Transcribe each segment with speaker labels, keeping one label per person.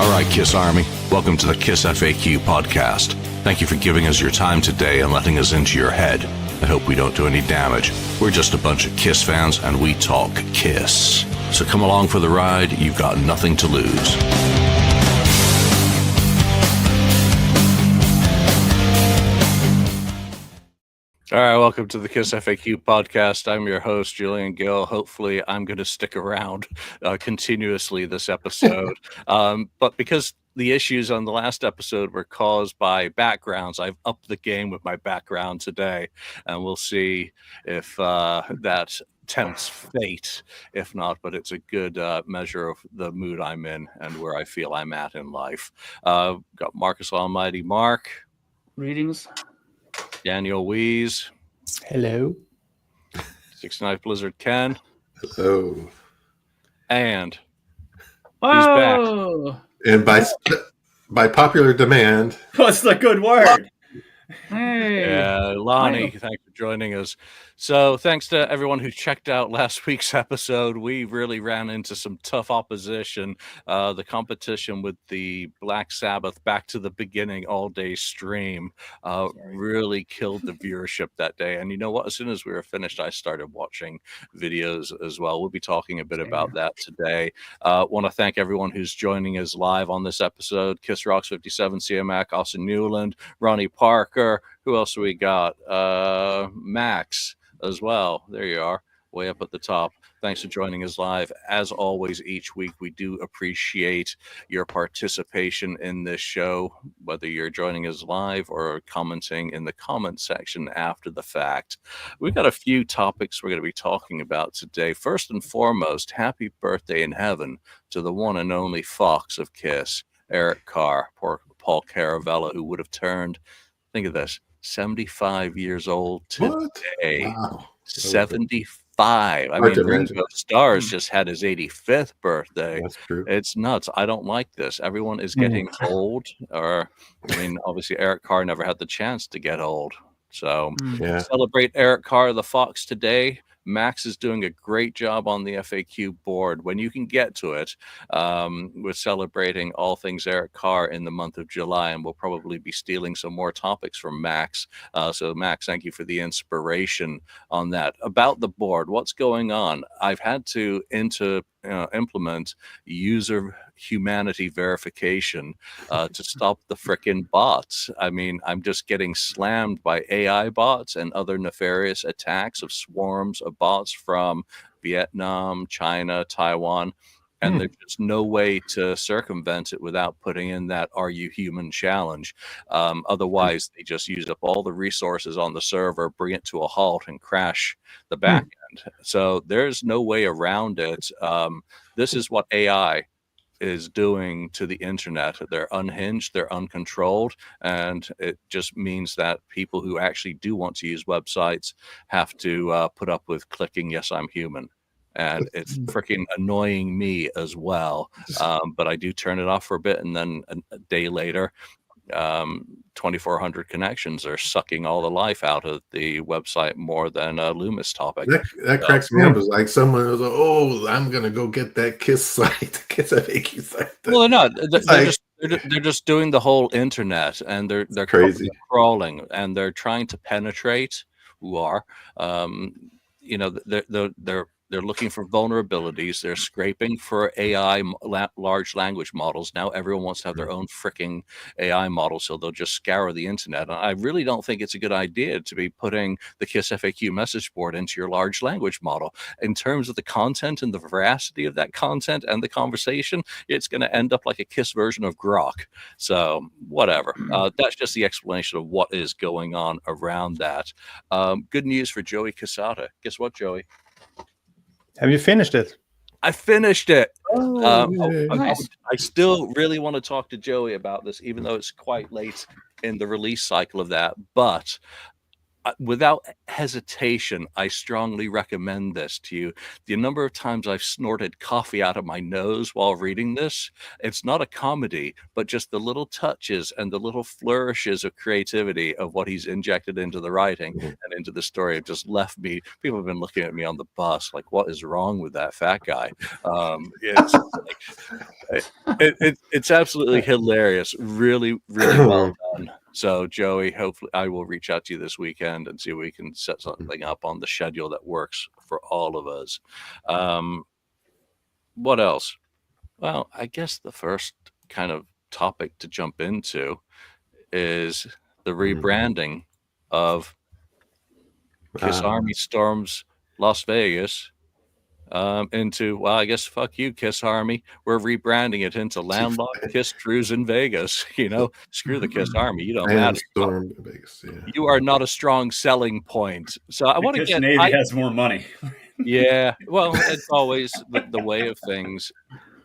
Speaker 1: All right, Kiss Army, welcome to the KissFAQ podcast. Thank you for giving us your time today and letting us into your head. I hope we don't do any damage. We're just a bunch of Kiss fans and we talk Kiss. So come along for the ride, you've got nothing to lose. All right, welcome to the KissFAQ podcast. I'm your host, Julian Gill. Hopefully, I'm going to stick around continuously this episode. But because the issues on the last episode were caused by backgrounds, I've upped the game with my background today, and we'll see if that tempts fate. If not, but it's a good measure of the mood I'm in and where I feel I'm at in life. Got Marcus Almighty Mark.
Speaker 2: Greetings.
Speaker 1: Daniel Wees.
Speaker 3: Hello.
Speaker 1: 69 Blizzard Ken.
Speaker 3: Hello.
Speaker 1: And
Speaker 2: Oh,
Speaker 1: he's back.
Speaker 3: And by popular demand.
Speaker 2: what's the good word? Hey.
Speaker 1: Yeah, Lonnie, thanks for joining us. So thanks to everyone who checked out last week's episode. We really ran into some tough opposition. The competition with the Black Sabbath Back to the Beginning all-day stream really killed the viewership that day. And you know what? As soon as we were finished, I started watching videos as well. We'll be talking a bit about that today. Want to thank everyone who's joining us live on this episode. Kiss Rocks 57, CMAC, Austin Newland, Ronnie Parker. Who else do we got? Max as well. There you are, way up at the top. Thanks for joining us live. As always, each week, we do appreciate your participation in this show, whether you're joining us live or commenting in the comment section after the fact. We've got a few topics we're going to be talking about today. First and foremost, happy birthday in heaven to the one and only Fox of Kiss, Eric Carr, Paul Caravella, who would have turned, think of this, 75 years old today.
Speaker 3: Wow.
Speaker 1: 75. I mean, Ringo Starr just had his 85th birthday.
Speaker 3: That's true.
Speaker 1: It's nuts. I don't like this. Everyone is getting old. I mean, obviously, Eric Carr never had the chance to get old. So celebrate Eric Carr, the Fox, today. Max is doing a great job on the FAQ board. When you can get to it, we're celebrating all things Eric Carr in the month of July, and we'll probably be stealing some more topics from Max. So Max, thank you for the inspiration on that. About the board, what's going on? I've had to implement user humanity verification to stop the frickin' bots. I mean, I'm just getting slammed by AI bots and other nefarious attacks of swarms of bots from Vietnam, China, Taiwan. And there's just no way to circumvent it without putting in that "Are you human?" challenge. Otherwise, they just use up all the resources on the server, bring it to a halt, and crash the back end. So there's no way around it. This is what AI is doing to the internet. They're unhinged, they're uncontrolled, and it just means that people who actually do want to use websites have to put up with clicking "Yes, I'm human." And it's freaking annoying me as well. But I do turn it off for a bit, and then a day later, 2,400 connections are sucking all the life out of the website more than a Loomis topic.
Speaker 3: That cracks me up. It's like someone was like, "Oh, I'm gonna go get that Kiss site, Kiss FAQ site."
Speaker 1: Well, no, they're just doing the whole internet, and they're
Speaker 3: crazy
Speaker 1: crawling, and they're trying to penetrate. They're looking for vulnerabilities. They're scraping for AI large language models. Now everyone wants to have their own freaking AI model, so they'll just scour the internet. And I really don't think it's a good idea to be putting the Kiss FAQ message board into your large language model. In terms of the content and the veracity of that content and the conversation, it's going to end up like a Kiss version of Grok. So whatever. That's just the explanation of what is going on around that. Good news for Joey Casada. Guess what, Joey?
Speaker 4: Have you finished it?
Speaker 1: I finished it.
Speaker 2: Nice.
Speaker 1: I still really want to talk to Joey about this, even though it's quite late in the release cycle of that. But without hesitation, I strongly recommend this to you. The number of times I've snorted coffee out of my nose while reading this, it's not a comedy, but just the little touches and the little flourishes of creativity of what he's injected into the writing and into the story have just left me. People have been looking at me on the bus like, what is wrong with that fat guy? It's it's absolutely hilarious. Really, really well done. So, Joey, hopefully I will reach out to you this weekend and see if we can set something up on the schedule that works for all of us. What else? Well, I guess the first kind of topic to jump into is the rebranding of Kiss Army Storms Las Vegas into, well, I guess fuck you, Kiss Army. We're rebranding it into Landlocked Kiss Cruise in Vegas. Screw the Kiss Army. You don't matter.
Speaker 3: Storm Vegas, yeah.
Speaker 1: You are not a strong selling point. So I want to get.
Speaker 2: Navy has more money.
Speaker 1: Yeah, well, it's always the way of things.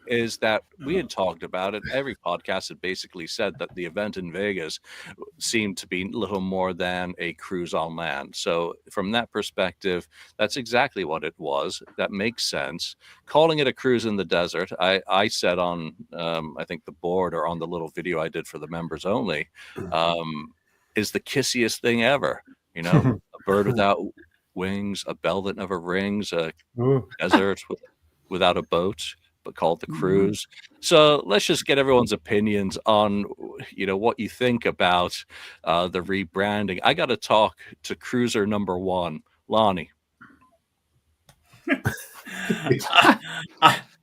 Speaker 1: Is that we had talked about it. Every podcast had basically said that the event in Vegas seemed to be little more than a cruise on land. So from that perspective, that's exactly what it was. That makes sense. Calling it a cruise in the desert, I said on, I think the board or on the little video I did for the members only, is the kissiest thing ever. A bird without wings, a bell that never rings, a desert without a boat, but called the cruise. So let's just get everyone's opinions on, what you think about the rebranding. I got to talk to cruiser number one, Lonnie.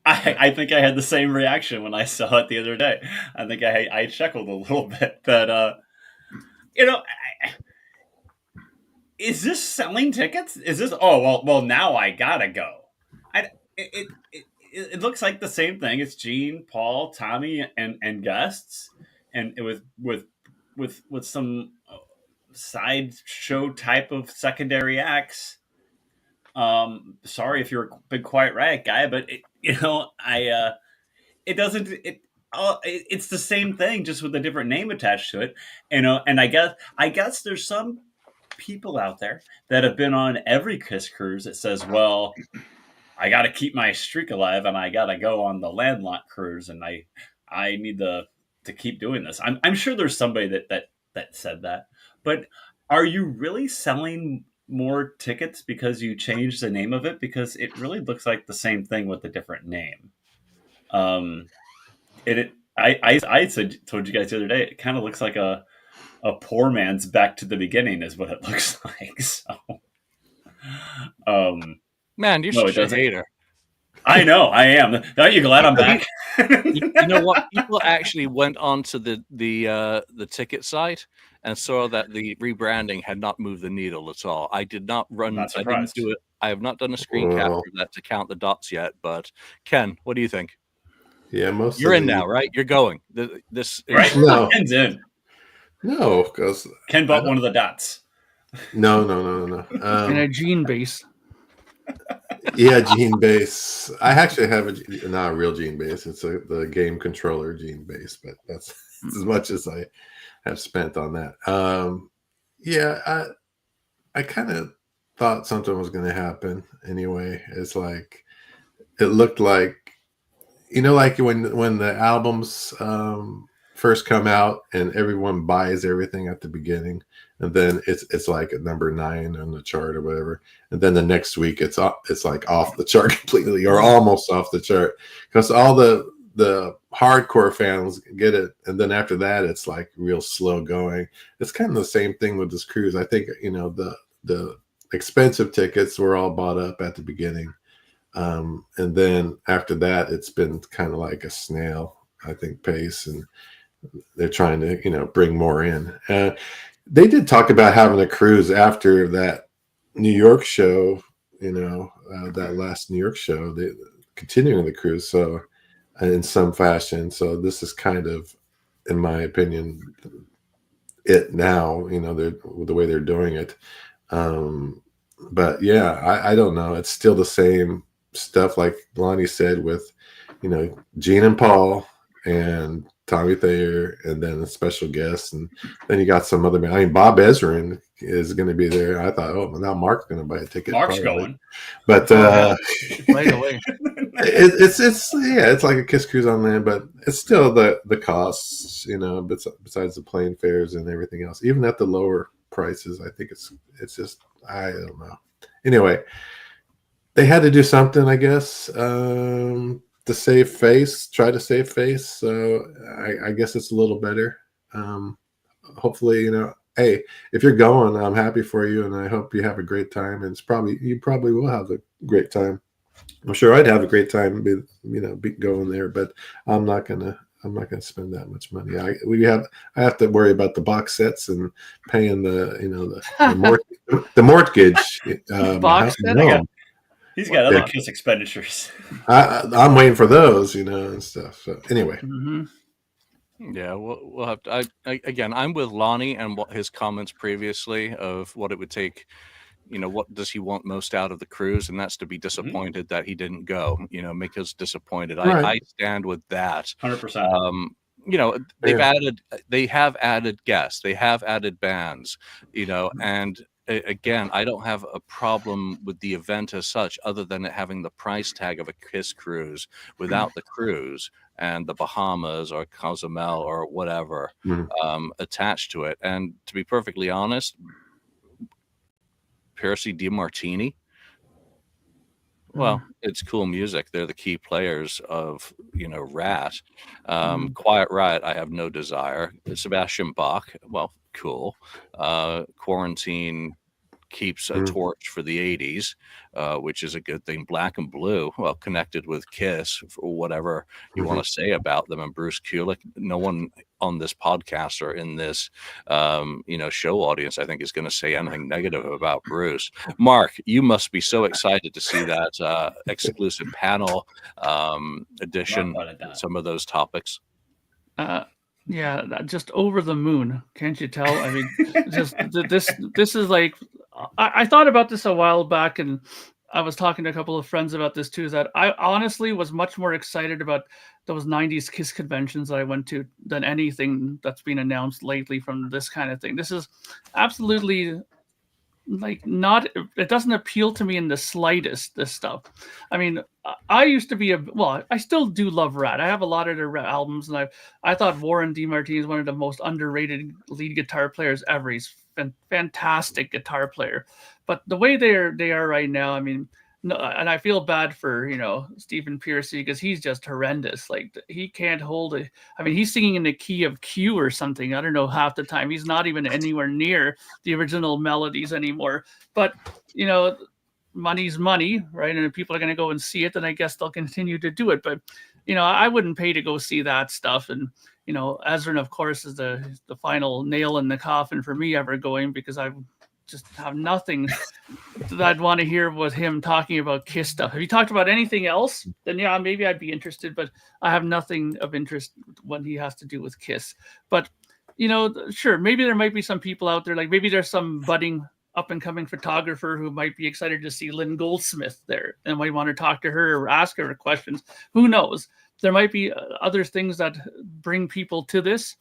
Speaker 2: I think I had the same reaction when I saw it the other day. I think I chuckled a little bit that, is this selling tickets? Is this, well, now I gotta go. It looks like the same thing. It's Gene, Paul, Tommy, and guests, and it with some side show type of secondary acts. Sorry if you're a big quiet riot guy, but it doesn't. It's the same thing, just with a different name attached to it. And I guess there's some people out there that have been on every Kiss cruise that says, well, I got to keep my streak alive, and I got to go on the landlocked cruise, and I need to keep doing this. I'm sure there's somebody that said that, but are you really selling more tickets because you changed the name of it? Because it really looks like the same thing with a different name. I told you guys the other day, it kind of looks like a poor man's Back to the Beginning is what it looks like. So,
Speaker 1: man, you're such a hater.
Speaker 2: I know, I am. Aren't you glad I'm back?
Speaker 1: You know what? People actually went onto the ticket site and saw that the rebranding had not moved the needle at all. I did not run. I didn't do it. I have not done a screen capture of that to count the dots yet. But Ken, what do you think?
Speaker 3: Yeah,
Speaker 1: you're in now, right? You're going. This is
Speaker 2: right? No, Ken's in.
Speaker 3: No, because
Speaker 2: Ken bought one of the dots.
Speaker 3: No.
Speaker 2: And a Gene base.
Speaker 3: Yeah, Gene base. I actually have not a real Gene base. It's the game controller Gene base, but that's as much as I have spent on that. Yeah, I kind of thought something was going to happen anyway. It's like it looked like, like when the albums first come out and everyone buys everything at the beginning, and then it's like at number 9 on the chart or whatever, and then the next week it's like off the chart completely or almost off the chart because all the hardcore fans get it, and then after that it's like real slow going. It's kind of the same thing with this cruise. I think the expensive tickets were all bought up at the beginning, and then after that it's been kind of like a snail, I think, pace, and they're trying to bring more in. They did talk about having a cruise after that New York show, that last New York show, they continuing the cruise, so in some fashion. So this is kind of, in my opinion, it now, the way they're doing it. But yeah, I don't know. It's still the same stuff, like Lonnie said, with Gene and Paul and Tommy Thayer, and then a special guest, and then you got some other man. I mean, Bob Ezrin is going to be there. I thought, oh, now Mark's going to buy a ticket.
Speaker 2: Mark's
Speaker 3: probably.
Speaker 2: going,
Speaker 3: but
Speaker 5: right away.
Speaker 3: It's like a Kiss Cruise on land, but it's still the costs, besides the plane fares and everything else. Even at the lower prices, I think it's just, I don't know. Anyway, they had to do something, I guess, to save face. Try to save face. So I guess it's a little better. Hopefully, hey, if you're going, I'm happy for you, and I hope you have a great time. And you probably will have a great time. I'm sure I'd have a great time, going there, but I'm not gonna spend that much money. I have to worry about the box sets and paying the mortgage.
Speaker 5: Box set.
Speaker 2: He's got other Kiss expenditures.
Speaker 3: I'm waiting for those, and stuff. So anyway.
Speaker 5: Mm-hmm.
Speaker 1: Yeah, we'll have to. Again, I'm with Lonnie and what his comments previously of what it would take. What does he want most out of the cruise? And that's to be disappointed that he didn't go, make us disappointed. Right. I stand with that.
Speaker 2: 100%.
Speaker 1: They have added guests, they have added bands, and again, I don't have a problem with the event as such, other than it having the price tag of a Kiss cruise without the cruise and the Bahamas or Cozumel or whatever attached to it. And to be perfectly honest, Piercy DiMartini, well, it's cool music. They're the key players of Rat. Quiet Riot, I have no desire. Sebastian Bach, well, cool. Quarantine keeps a torch for the 80s, which is a good thing. Black and Blue, well, connected with Kiss, for whatever you want to say about them. And Bruce Kulick, no one on this podcast or in this show audience, I think, is going to say anything negative about Bruce. Mark, you must be so excited to see that exclusive panel edition, some of those topics.
Speaker 5: Yeah, just over the moon. Can't you tell? I mean, just this is like, I thought about this a while back, and I was talking to a couple of friends about this too, that I honestly was much more excited about those 90s Kiss conventions that I went to than anything that's been announced lately from this kind of thing. This is absolutely it doesn't appeal to me in the slightest, this stuff. I mean, I used to be I still do love Rat. I have a lot of their albums, and I thought Warren DeMartini is one of the most underrated lead guitar players ever. He's fantastic guitar player, but the way they are right now, I mean, no, and I feel bad for Stephen Piercy, because he's just horrendous. Like, he can't hold it. I mean, he's singing in the key of Q or something. I don't know, half the time. He's not even anywhere near the original melodies anymore. But money's money, right? And if people are going to go and see it, then I guess they'll continue to do it. But I wouldn't pay to go see that stuff. And Ezrin, of course, is the final nail in the coffin for me ever going, because I just have nothing that I'd want to hear with him talking about Kiss stuff. If he talked about anything else, then yeah, maybe I'd be interested, but I have nothing of interest when he has to do with Kiss. But sure, maybe there might be some people out there, like maybe there's some budding up and coming photographer who might be excited to see Lynn Goldsmith there and might want to talk to her or ask her questions. Who knows? There might be other things that bring people to this.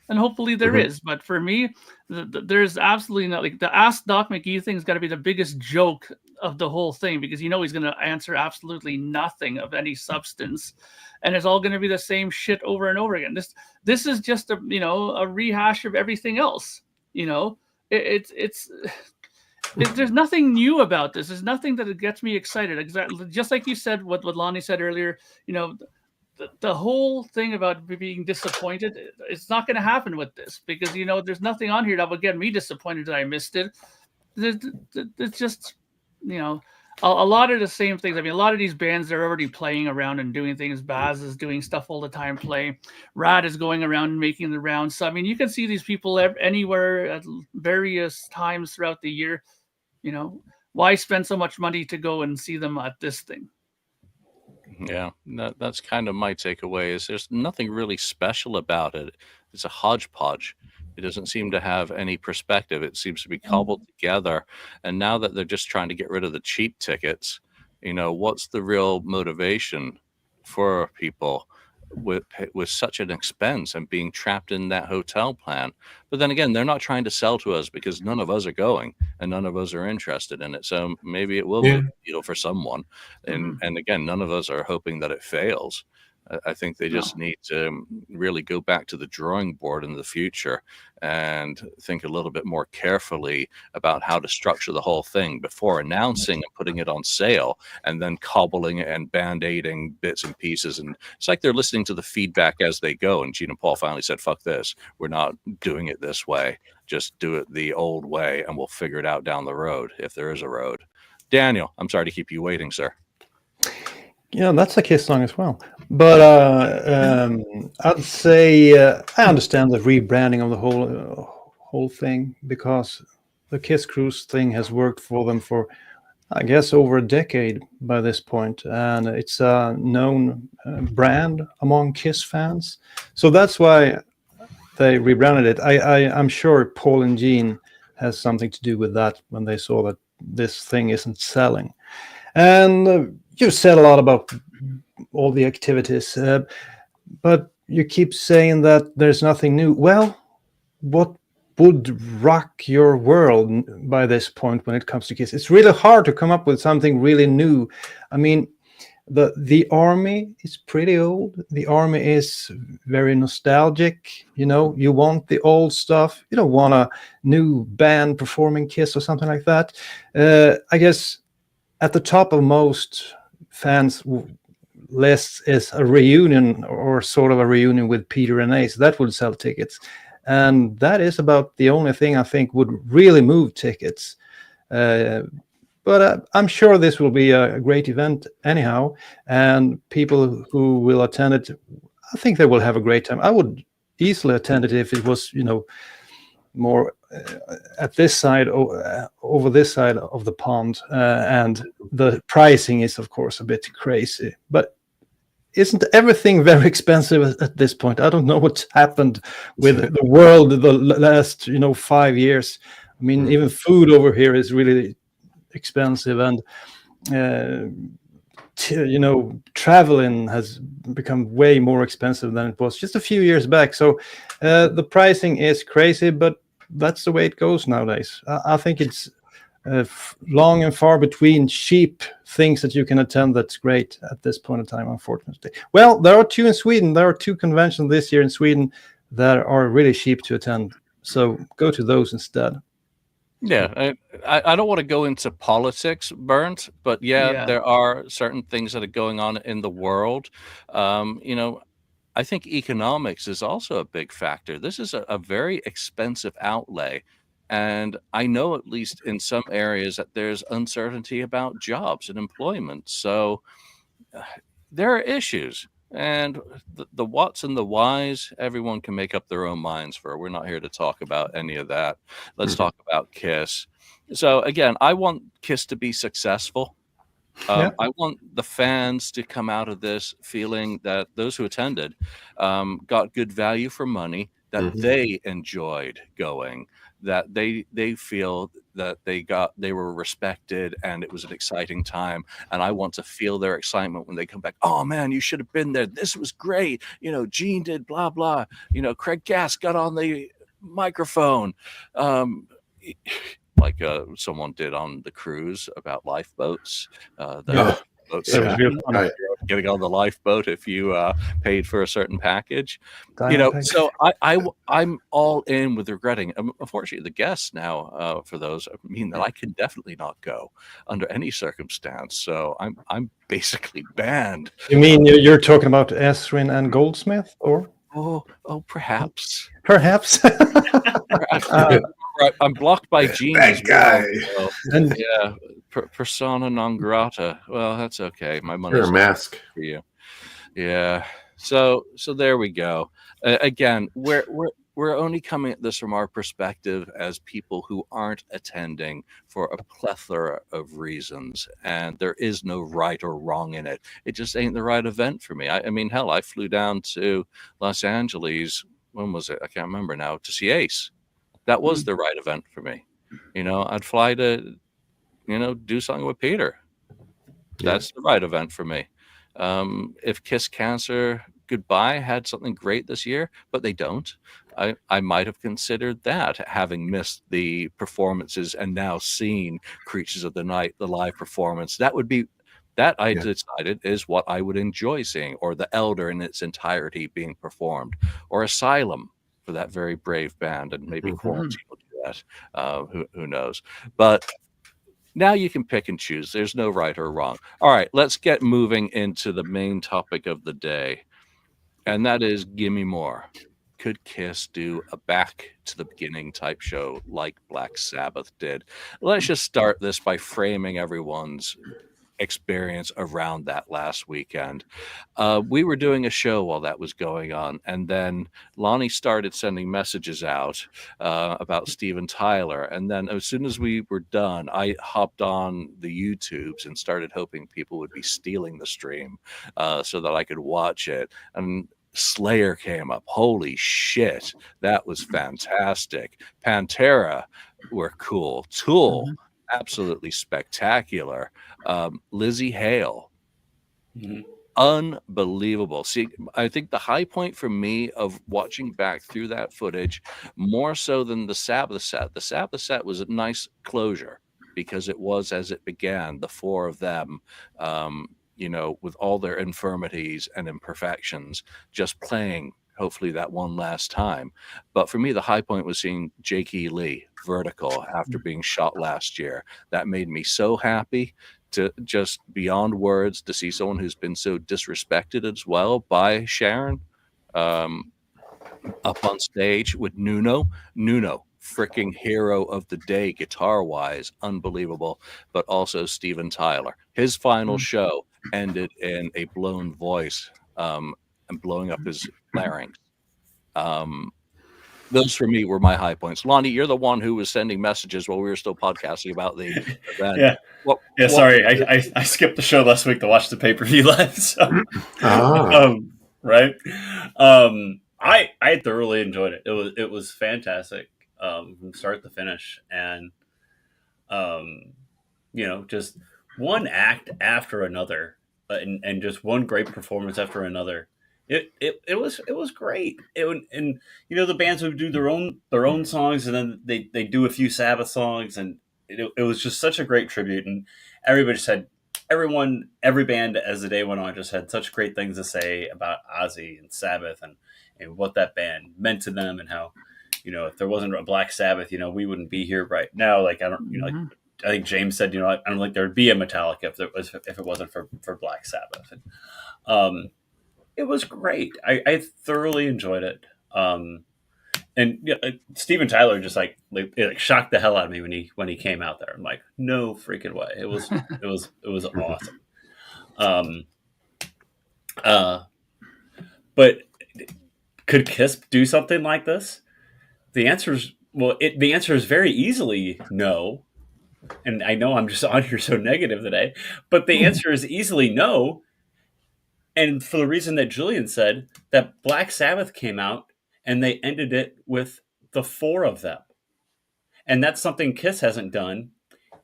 Speaker 5: And hopefully there is. But for me, there's absolutely not, like, the Ask Doc McGee thing has got to be the biggest joke of the whole thing, because he's going to answer absolutely nothing of any substance, and it's all going to be the same shit over and over again. This is just a rehash of everything else. There's nothing new about this. There's nothing that gets me excited. Exactly, just like you said, what Lonnie said earlier. The whole thing about being disappointed, it's not going to happen with this, because there's nothing on here that would get me disappointed that I missed it. It's just a lot of the same things. I mean, a lot of these bands, they're already playing around and doing things. Baz is doing stuff all the time, playing. Rad is going around and making the rounds. So I mean, you can see these people anywhere at various times throughout the year. Why spend so much money to go and see them at this thing?
Speaker 1: Yeah, that's kind of my takeaway, is there's nothing really special about it. It's a hodgepodge. It doesn't seem to have any perspective. It seems to be cobbled together. And now that they're just trying to get rid of the cheap tickets, what's the real motivation for people? with such an expense and being trapped in that hotel plan. But then again, they're not trying to sell to us because none of us are going and none of us are interested in it. So maybe it will move the needle for someone. And again, none of us are hoping that it fails. I think they just need to really go back to the drawing board in the future and think a little bit more carefully about how to structure the whole thing before announcing and putting it on sale and then cobbling it and band-aiding bits and pieces. And it's like they're listening to the feedback as they go. And Gene and Paul finally said, fuck this. We're not doing it this way. Just do it the old way and we'll figure it out down the road if there is a road. Daniel, I'm sorry to keep you waiting, sir.
Speaker 4: Yeah, that's a Kiss song as well. But I'd say I understand the rebranding of the whole thing, because the Kiss Cruise thing has worked for them for, I guess, over a decade by this point, and it's a known brand among Kiss fans. So that's why they rebranded it. I'm sure Paul and Gene has something to do with that when they saw that this thing isn't selling. And you said a lot about all the activities, but you keep saying that there's nothing new. Well, what would rock your world by this point when it comes to Kiss? It's really hard to come up with something really new. I mean, the Army is pretty old. The Army is very nostalgic. You know, you want the old stuff. You don't want a new band performing Kiss or something like that. I guess at the top of most fans' lists is a reunion, or sort of a reunion with Peter and Ace. That would sell tickets. And that is about the only thing I think would really move tickets. But I'm sure this will be a great event anyhow. And people who will attend it, I think they will have a great time. I would easily attend it if it was, more at this side, over this side of the pond, and the pricing is of course a bit crazy, but isn't everything very expensive at this point? I don't know what's happened with the world the last 5 years. I mean, even food over here is really expensive, and traveling has become way more expensive than it was just a few years back. So the pricing is crazy, but that's the way it goes nowadays. I think it's long and far between cheap things that you can attend that's great at this point in time, unfortunately. Well, there are two in Sweden. There are two conventions this year in Sweden that are really cheap to attend. So go to those instead.
Speaker 1: Yeah, I don't want to go into politics, Bernd, but there are certain things that are going on in the world. I think economics is also a big factor. This is a very expensive outlay. And I know, at least in some areas, that there's uncertainty about jobs and employment. So there are issues. And the whats and the whys, everyone can make up their own minds for. We're not here to talk about any of that. Let's talk about Kiss. So again, I want Kiss to be successful. I want the fans to come out of this feeling that those who attended got good value for money, that they enjoyed going, that they feel that they were respected and it was an exciting time. And I want to feel their excitement when they come back. Oh man, you should have been there. This was great. Gene did blah, blah. Craig Gass got on the microphone. Like someone did on the cruise about lifeboats. Boats getting on the lifeboat if you paid for a certain package. So I'm all in with regretting. Unfortunately, the guests now for those mean that I can definitely not go under any circumstance. So I'm basically banned.
Speaker 4: You mean you're talking about Esrin and Goldsmith, or?
Speaker 1: Oh, perhaps.
Speaker 4: Perhaps.
Speaker 1: I'm blocked by Gene as
Speaker 3: guy.
Speaker 1: well. And persona non grata. Well, that's okay. My money's
Speaker 3: a mask
Speaker 1: for you. Yeah. So there we go. Again, we're only coming at this from our perspective as people who aren't attending for a plethora of reasons, and there is no right or wrong in it. It just ain't the right event for me. I mean, hell, I flew down to Los Angeles. When was it? I can't remember now. To see Ace. That was the right event for me. I'd fly to, do something with Peter. That's the right event for me. If Kiss Cancer Goodbye had something great this year, but they don't. I might have considered that, having missed the performances and now seen Creatures of the Night, the live performance. That would be that I decided is what I would enjoy seeing, or The Elder in its entirety being performed, or Asylum for that very brave band, and maybe Quarantine will do that. Who knows? But now you can pick and choose. There's no right or wrong. All right, let's get moving into the main topic of the day, and that is Gimme More. Could Kiss do a back to the beginning type show like Black Sabbath did? Let's just start this by framing everyone's experience around that last weekend. We were doing a show while that was going on, and then Lonnie started sending messages out about Steven Tyler, and then as soon as we were done, I hopped on the YouTubes and started hoping people would be stealing the stream so that I could watch it. And Slayer came up. Holy shit, that was fantastic. Pantera were cool. Tool, absolutely spectacular. Lizzie Hale, unbelievable. See, I think the high point for me of watching back through that footage, more so than the Sabbath set. The Sabbath set was a nice closure because it was as it began, the four of them, with all their infirmities and imperfections, just playing hopefully that one last time. But for me, the high point was seeing Jake E. Lee vertical after being shot last year. That made me so happy, to just beyond words, to see someone who's been so disrespected as well by Sharon up on stage with Nuno, freaking hero of the day guitar wise, unbelievable. But also Steven Tyler, his final show ended in a blown voice and blowing up his larynx. Those for me were my high points. Lonnie, you're the one who was sending messages while we were still podcasting about the event.
Speaker 2: Sorry, I skipped the show last week to watch the pay-per-view live. So. Right. I thoroughly enjoyed it. It was fantastic from start to finish, and just one act after another, and just one great performance after another. It was great. And the bands would do their own songs, and then they do a few Sabbath songs, and it was just such a great tribute. And everybody said, every band as the day went on just had such great things to say about Ozzy and Sabbath and what that band meant to them, and how if there wasn't a Black Sabbath, we wouldn't be here right now. Like I don't I think James said I don't think there'd be a Metallica if it wasn't for Black Sabbath. And, it was great. I thoroughly enjoyed it. And Steven Tyler just it shocked the hell out of me when he came out there. I'm like, no freaking way. It was awesome. But could Kiss do something like this? The answer is very easily no. And I know I'm just on here so negative today, but the answer is easily no. And for the reason that Julian said, that Black Sabbath came out and they ended it with the four of them. And that's something Kiss hasn't done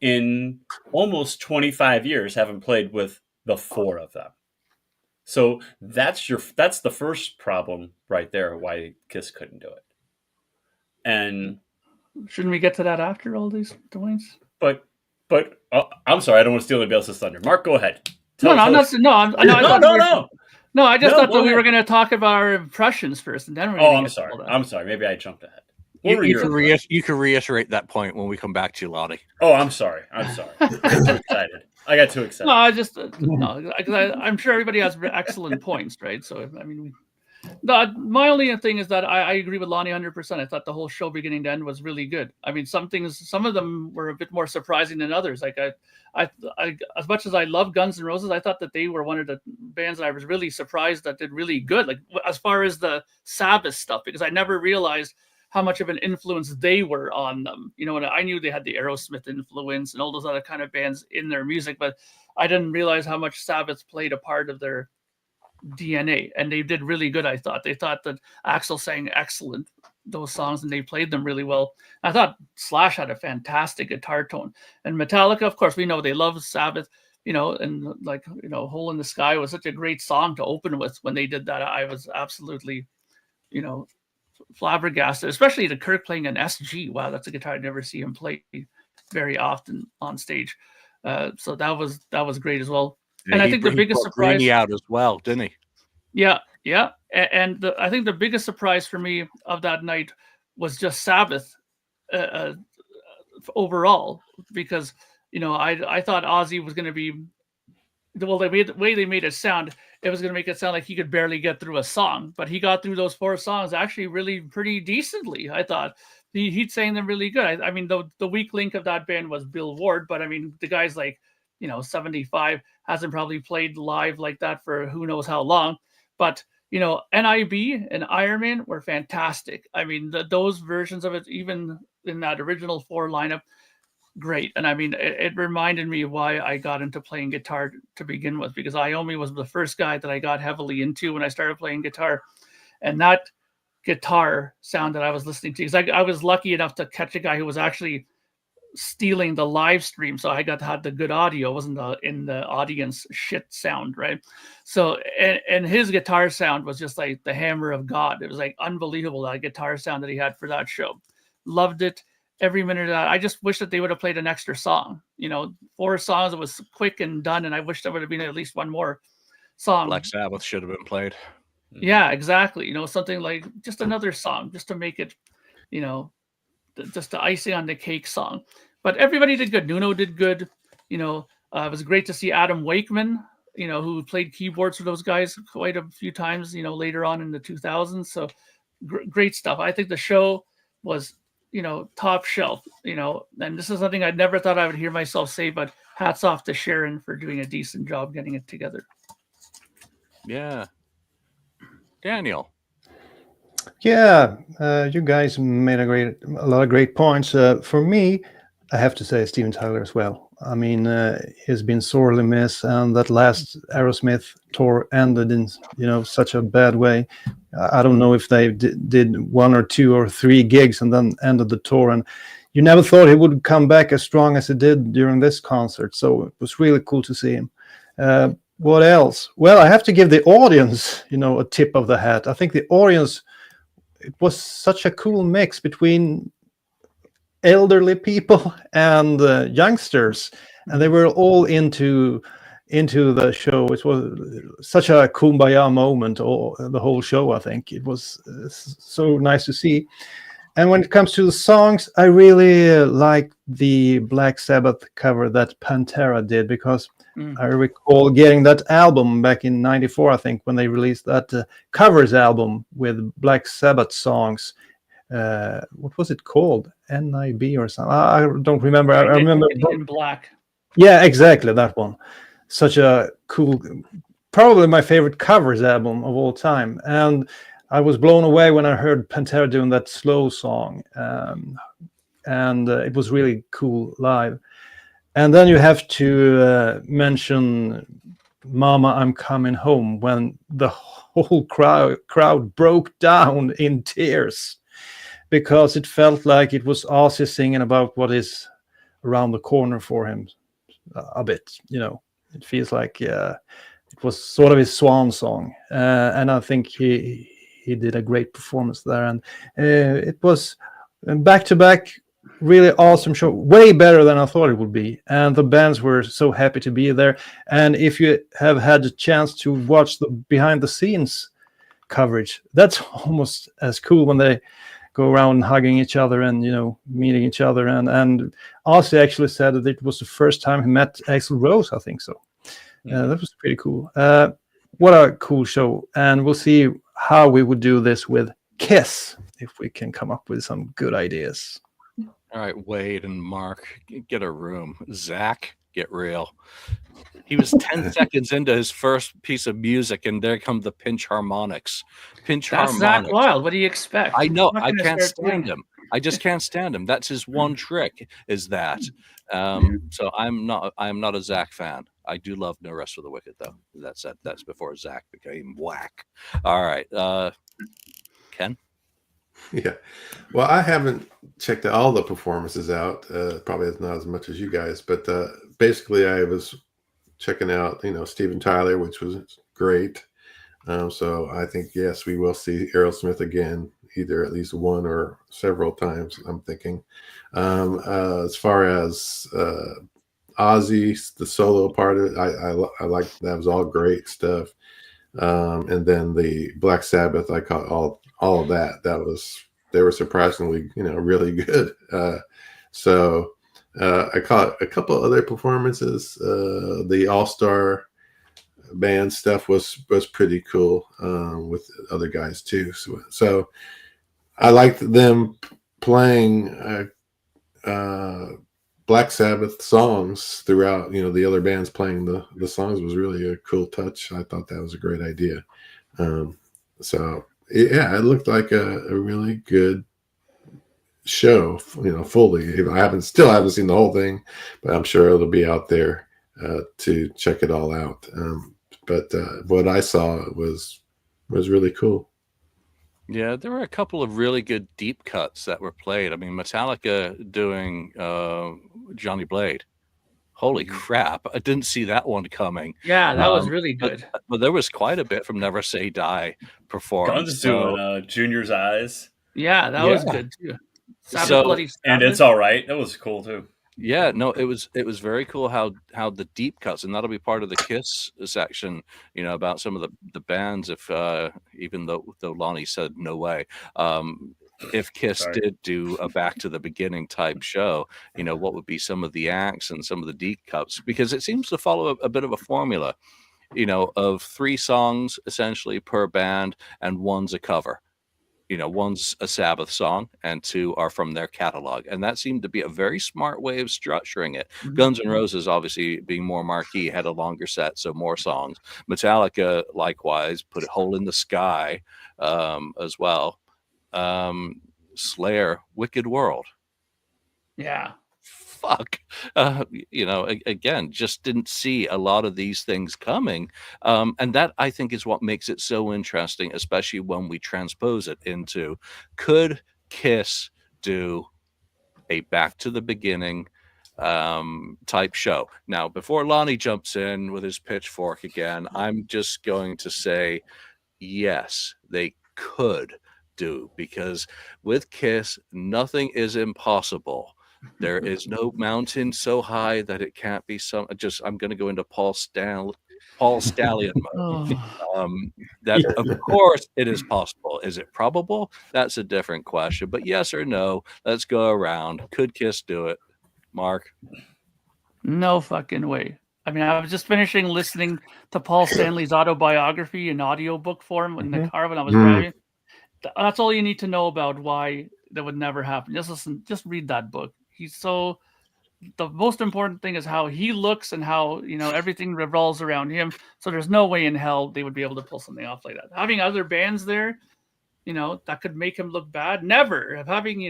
Speaker 2: in almost 25 years, haven't played with the four of them. So that's the first problem right there, why Kiss couldn't do it. And
Speaker 5: shouldn't we get to that after all these points?
Speaker 2: But I'm sorry, I don't want to steal anybody else's thunder. Mark, go ahead.
Speaker 5: No. I just thought that we were going to talk about our impressions first, and then we're
Speaker 2: I'm sorry. Maybe I jumped ahead.
Speaker 1: You can reiterate that point when we come back to you, Lonnie.
Speaker 2: Oh, I'm sorry. I got too excited.
Speaker 5: No, I'm sure everybody has excellent points, right? So my only thing is that I agree with Lonnie 100%. I thought the whole show beginning to end was really good. I mean, some of them were a bit more surprising than others. Like I as much as I love Guns N' Roses, I thought that they were one of the bands that I was really surprised that did really good. Like as far as the Sabbath stuff, because I never realized how much of an influence they were on them. And I knew they had the Aerosmith influence and all those other kind of bands in their music, but I didn't realize how much Sabbath played a part of their DNA, and they did really good. I thought that Axl sang excellent those songs, and they played them really well. I thought Slash had a fantastic guitar tone, and Metallica, of course, we know they love Sabbath, and like, Hole in the Sky was such a great song to open with. When they did that, I was absolutely, flabbergasted, especially the Kirk playing an SG. Wow, that's a guitar I'd never see him play very often on stage. So that was great as well. And I think the biggest surprise
Speaker 1: out as well, didn't he?
Speaker 5: Yeah. And I think the biggest surprise for me of that night was just Sabbath overall, because I thought Ozzy was going to be, well, the way they made it sound, it was going to make it sound like he could barely get through a song, but he got through those 4 songs actually really pretty decently. I thought he sang them really good. I mean, the weak link of that band was Bill Ward, but I mean, the guy's like 75, hasn't probably played live like that for who knows how long. But NIB and Iron Man were fantastic. I mean, those versions of it, even in that original 4 lineup, great. And I mean, it reminded me why I got into playing guitar to begin with, because Iommi was the first guy that I got heavily into when I started playing guitar. And that guitar sound that I was listening to, because I was lucky enough to catch a guy who was actually stealing the live stream, so I got to have the good audio. It wasn't in the audience shit sound, right? So and his guitar sound was just like the hammer of God. It was like unbelievable, that guitar sound that he had for that show. Loved it every minute of that. I just wish that they would have played an extra song. 4 songs, it was quick and done, and I wish there would have been at least one more song.
Speaker 1: Black Sabbath should have been played.
Speaker 5: Yeah, exactly. Something like just another song, just to make it, just the icing on the cake song. But everybody did good. Nuno did good. It was great to see Adam Wakeman, who played keyboards for those guys quite a few times, later on in the 2000s. So great stuff. I think the show was, top shelf, and this is something I never thought I would hear myself say, but hats off to Sharon for doing a decent job getting it together.
Speaker 1: Yeah. Daniel.
Speaker 4: Yeah, you guys made a lot of great points. For me, I have to say Steven Tyler as well. I mean, he's been sorely missed, and that last Aerosmith tour ended in such a bad way. I don't know if they did 1 or 2 or 3 gigs and then ended the tour, and you never thought he would come back as strong as he did during this concert. So it was really cool to see him. What else? Well, I have to give the audience, a tip of the hat. I think the audience, it was such a cool mix between elderly people and youngsters, and they were all into the show. It was such a kumbaya moment, the whole show. I think it was so nice to see. And when it comes to the songs, I really like the Black Sabbath cover that Pantera did, because I recall getting that album back in '94, I think, when they released that covers album with Black Sabbath songs. What was it called? NIB or something? I don't remember. I remember
Speaker 5: in Black.
Speaker 4: Yeah, exactly, that one. Such a cool, probably my favorite covers album of all time. And I was blown away when I heard Pantera doing that slow song, and it was really cool live. And then you have to mention "Mama, I'm Coming Home," when the whole crowd broke down in tears, because it felt like it was Ozzy singing about what is around the corner for him a bit. It feels like it was sort of his swan song, and I think he did a great performance there, and it was back-to-back really awesome show, way better than I thought it would be, and the bands were so happy to be there. And if you have had a chance to watch the behind the scenes coverage, that's almost as cool, when they go around hugging each other and meeting each other, and Ozzy actually said that it was the first time he met Axl Rose, I think so. That was pretty cool. What a cool show, and we'll see how we would do this with Kiss, if we can come up with some good ideas.
Speaker 1: All right, Wade and Mark, get a room. Zach, get real. He was 10 seconds into his first piece of music, and there come the pinch harmonics.
Speaker 5: That's Zach Wild. What do you expect?
Speaker 1: I know. I can't stand him. I just can't stand him. That's his one trick, is that. So I'm not a Zach fan. I do love No Rest for the Wicked, though. That's before Zach became whack. All right, Ken.
Speaker 3: Yeah, well, I haven't checked all the performances out. Probably not as much as you guys, but basically, I was checking out, Steven Tyler, which was great. So I think, yes, we will see Aerosmith again, either at least one or several times, I'm thinking. As far as Ozzy, the solo part of it, I like that. Was all great stuff. And then the Black Sabbath, I caught all of that. They were surprisingly, really good. So I caught a couple other performances. The All-Star band stuff was pretty cool, with other guys too. So I liked them playing Black Sabbath songs throughout. The other bands playing the songs was really a cool touch. I thought that was a great idea. So yeah, it looked like a really good show, fully. I still haven't seen the whole thing, but I'm sure it'll be out there to check it all out. But what I saw was really cool.
Speaker 1: Yeah, there were a couple of really good deep cuts that were played. I mean, Metallica doing Johnny Blade. Holy crap. I didn't see that one coming.
Speaker 5: Yeah, that was really good.
Speaker 1: But there was quite a bit from Never Say Die performed.
Speaker 2: Guns doing Junior's Eyes.
Speaker 5: Yeah, that was good too.
Speaker 1: So-
Speaker 5: Bloody
Speaker 2: And
Speaker 5: Sabbath.
Speaker 2: It's All Right. That was cool too.
Speaker 1: Yeah, no, it was very cool how the deep cuts, and that'll be part of the Kiss section, about some of the bands. If even though Lonnie said no way, if Kiss
Speaker 2: Sorry.
Speaker 1: did do a back to the beginning type show, what would be some of the acts and some of the deep cuts, because it seems to follow a bit of a formula, of 3 songs essentially per band, and one's a cover. One's a Sabbath song and 2 are from their catalog. And that seemed to be a very smart way of structuring it.
Speaker 5: Mhm.
Speaker 1: Guns N' Roses, obviously being more marquee, had a longer set, so more songs. Metallica, likewise, put a Hole in the Sky as well. Slayer, Wicked World.
Speaker 5: Yeah.
Speaker 1: Fuck. Again, just didn't see a lot of these things coming. And that, I think, is what makes it so interesting, especially when we transpose it into, could Kiss do a back to the beginning type show? Now, before Lonnie jumps in with his pitchfork again, I'm just going to say, yes, they could do, because with Kiss, nothing is impossible. There is no mountain so high that it can't be I'm going to go into Paul Stallion mode. That of course it is possible. Is it probable? That's a different question. But yes or no, let's go around. Could Kiss do it? Mark?
Speaker 5: No fucking way. I mean, I was just finishing listening to Paul Stanley's autobiography in audiobook form in the car when I was driving. That's all you need to know about why that would never happen. Just read that book. The most important thing is how he looks and how, everything revolves around him. So there's no way in hell they would be able to pull something off like that. Having other bands there, that could make him look bad. Never. Having,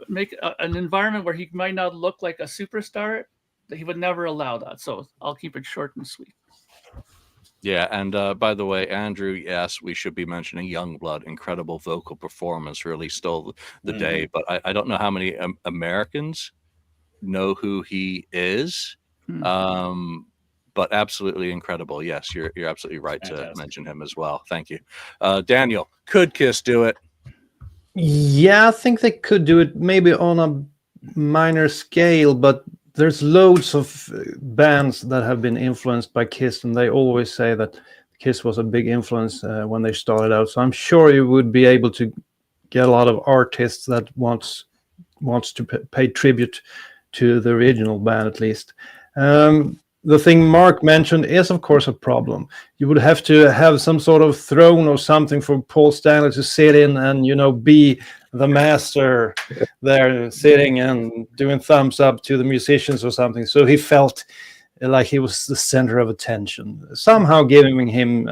Speaker 5: make an environment where he might not look like a superstar, he would never allow that. So I'll keep it short and sweet.
Speaker 1: Yeah, and by the way, Andrew, yes, we should be mentioning Youngblood. Incredible vocal performance, really stole the day. But I don't know how many Americans know who he is. But absolutely incredible. Yes, you're absolutely right. Fantastic. To mention him as well. Thank you. Daniel, could Kiss do it?
Speaker 4: Yeah, I think they could do it, maybe on a minor scale, but there's loads of bands that have been influenced by Kiss, and they always say that Kiss was a big influence when they started out. So I'm sure you would be able to get a lot of artists that wants to pay tribute to the original band, at least. The thing Mark mentioned is, of course, a problem. You would have to have some sort of throne or something for Paul Stanley to sit in and, be the master there, sitting and doing thumbs up to the musicians or something. So he felt like he was the center of attention, somehow giving him,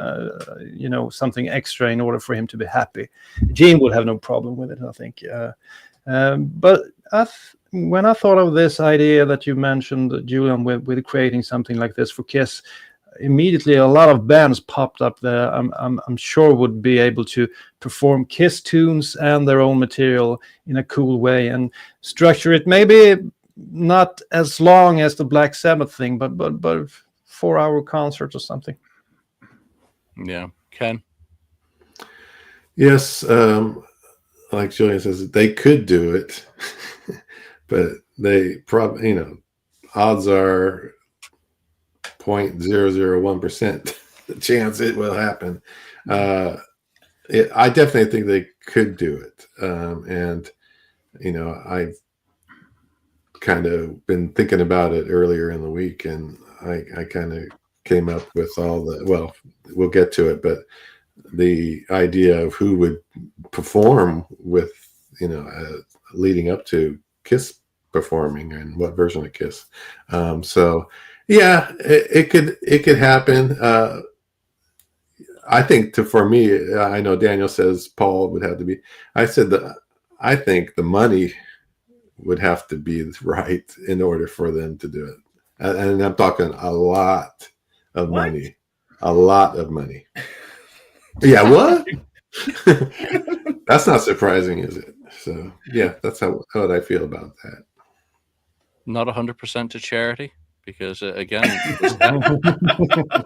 Speaker 4: something extra in order for him to be happy. Gene would have no problem with it, I think. But when I thought of this idea that you mentioned, Julian, with creating something like this for Kiss, immediately a lot of bands popped up there. I'm sure would be able to perform Kiss tunes and their own material in a cool way and structure it maybe not as long as the Black Sabbath thing, but 4-hour concert or something.
Speaker 1: Yeah, Ken.
Speaker 3: Yes, like Julian says, they could do it, but they probably, odds are 0.001% the chance it will happen. I definitely think they could do it, and I've kind of been thinking about it earlier in the week, and I kind of came up with well, we'll get to it, but the idea of who would perform with, leading up to Kiss performing and what version of Kiss. So yeah, it could happen. I think for me, I know Daniel says Paul would have to be. I said I think the money would have to be right in order for them to do it, and I'm talking a lot of money, a lot of money. Yeah, what? That's not surprising, is it? So yeah, that's how I feel about that.
Speaker 1: Not 100% to charity, because again,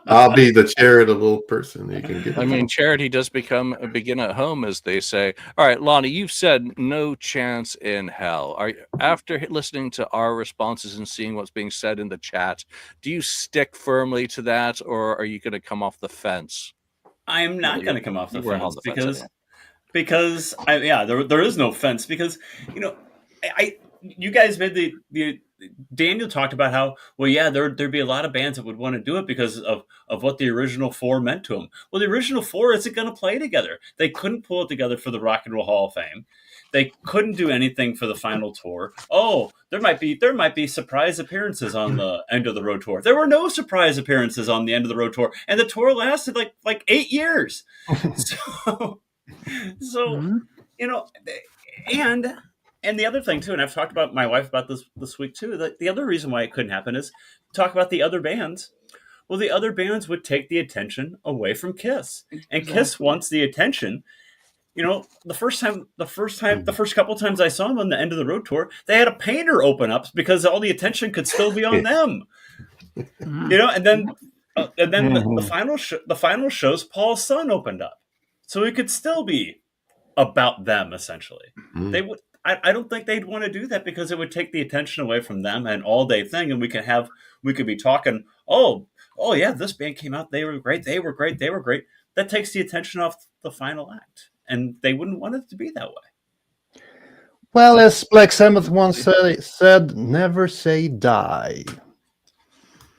Speaker 3: I'll be the charitable person you can give.
Speaker 1: I mean, charity does begin at home, as they say. All right, Lonnie, you've said no chance in hell. After listening to our responses and seeing what's being said in the chat, do you stick firmly to that, or are you going to come off the fence?
Speaker 2: I am not going to come off the fence because there is no fence, because you guys made the Daniel talked about how, well, yeah, there'd be a lot of bands that would want to do it because of what the original four meant to them. Well, the original four isn't going to play together. They couldn't pull it together for the Rock and Roll Hall of Fame. They couldn't do anything for the final tour. Oh, there might be surprise appearances on the end of the road tour. There were no surprise appearances on the end of the road tour, and the tour lasted like 8 years. And the other thing too, and I've talked about my wife about this week too, that the other reason why it couldn't happen is talk about the other bands. Well, the other bands would take the attention away from Kiss, and Kiss wants the attention. The first couple times I saw them on the end of the road tour, they had a painter open up because all the attention could still be on them. And then the final shows, Paul's son opened up, so it could still be about them essentially. They would. I don't think they'd want to do that because it would take the attention away from them, an all day thing, and we could be talking. Oh yeah, this band came out. They were great. That takes the attention off the final act, and they wouldn't want it to be that way.
Speaker 4: Well, as Black Sabbath once said, never say die.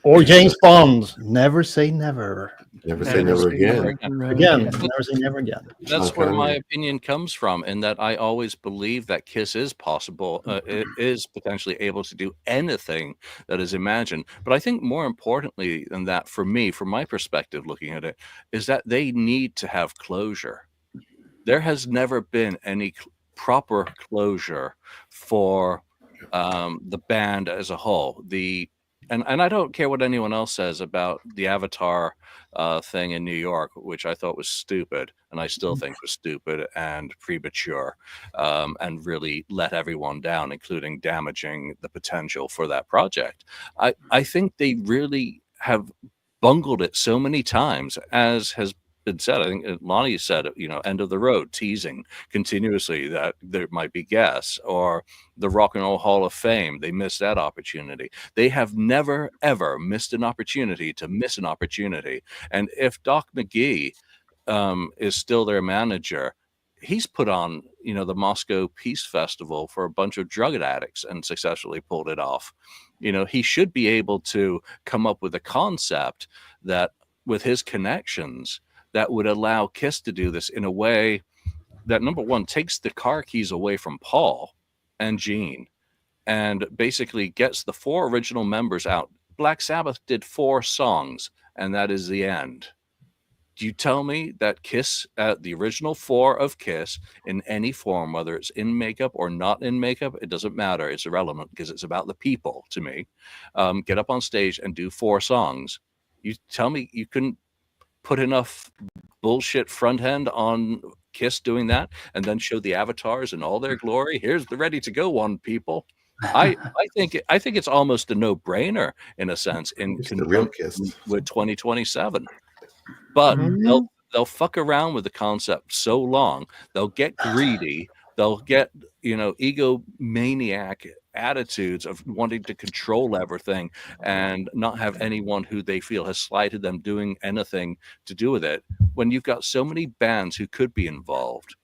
Speaker 4: Or James Bond, never say never.
Speaker 3: Never say never again.
Speaker 4: Never say never again.
Speaker 1: That's where my opinion comes from, in that I always believe that Kiss is it is potentially able to do anything that is imagined. But I think more importantly than that, for me, from my perspective, looking at it, is that they need to have closure. There has never been any proper closure for the band as a whole. And I don't care what anyone else says about the Avatar thing in New York, which I thought was stupid, and I still think was stupid and premature, and really let everyone down, including damaging the potential for that project. I think they really have bungled it so many times, as has been said. I think Lonnie said, end of the road, teasing continuously that there might be guests, or the Rock and Roll Hall of Fame. They missed that opportunity. They have never, ever missed an opportunity to miss an opportunity. And if Doc McGee is still their manager, he's put on, the Moscow Peace Festival for a bunch of drug addicts and successfully pulled it off. He should be able to come up with a concept that, with his connections, that would allow Kiss to do this in a way that, number one, takes the car keys away from Paul and Gene and basically gets the 4 original members out. Black Sabbath did 4 songs, and that is the end. Do you tell me that Kiss, the original 4 of Kiss, in any form, whether it's in makeup or not in makeup, it doesn't matter. It's irrelevant because it's about the people to me. Get up on stage and do 4 songs. You tell me you couldn't put enough bullshit front end on Kiss doing that and then show the avatars in all their glory? Here's the ready to go one, people. I think it's almost a no-brainer in a sense in
Speaker 3: It's the real
Speaker 1: conjunction
Speaker 3: Kiss.
Speaker 1: with 2027. But they'll fuck around with the concept so long. They'll get greedy. They'll get, egomaniac attitudes of wanting to control everything and not have anyone who they feel has slighted them doing anything to do with it. When you've got so many bands who could be involved.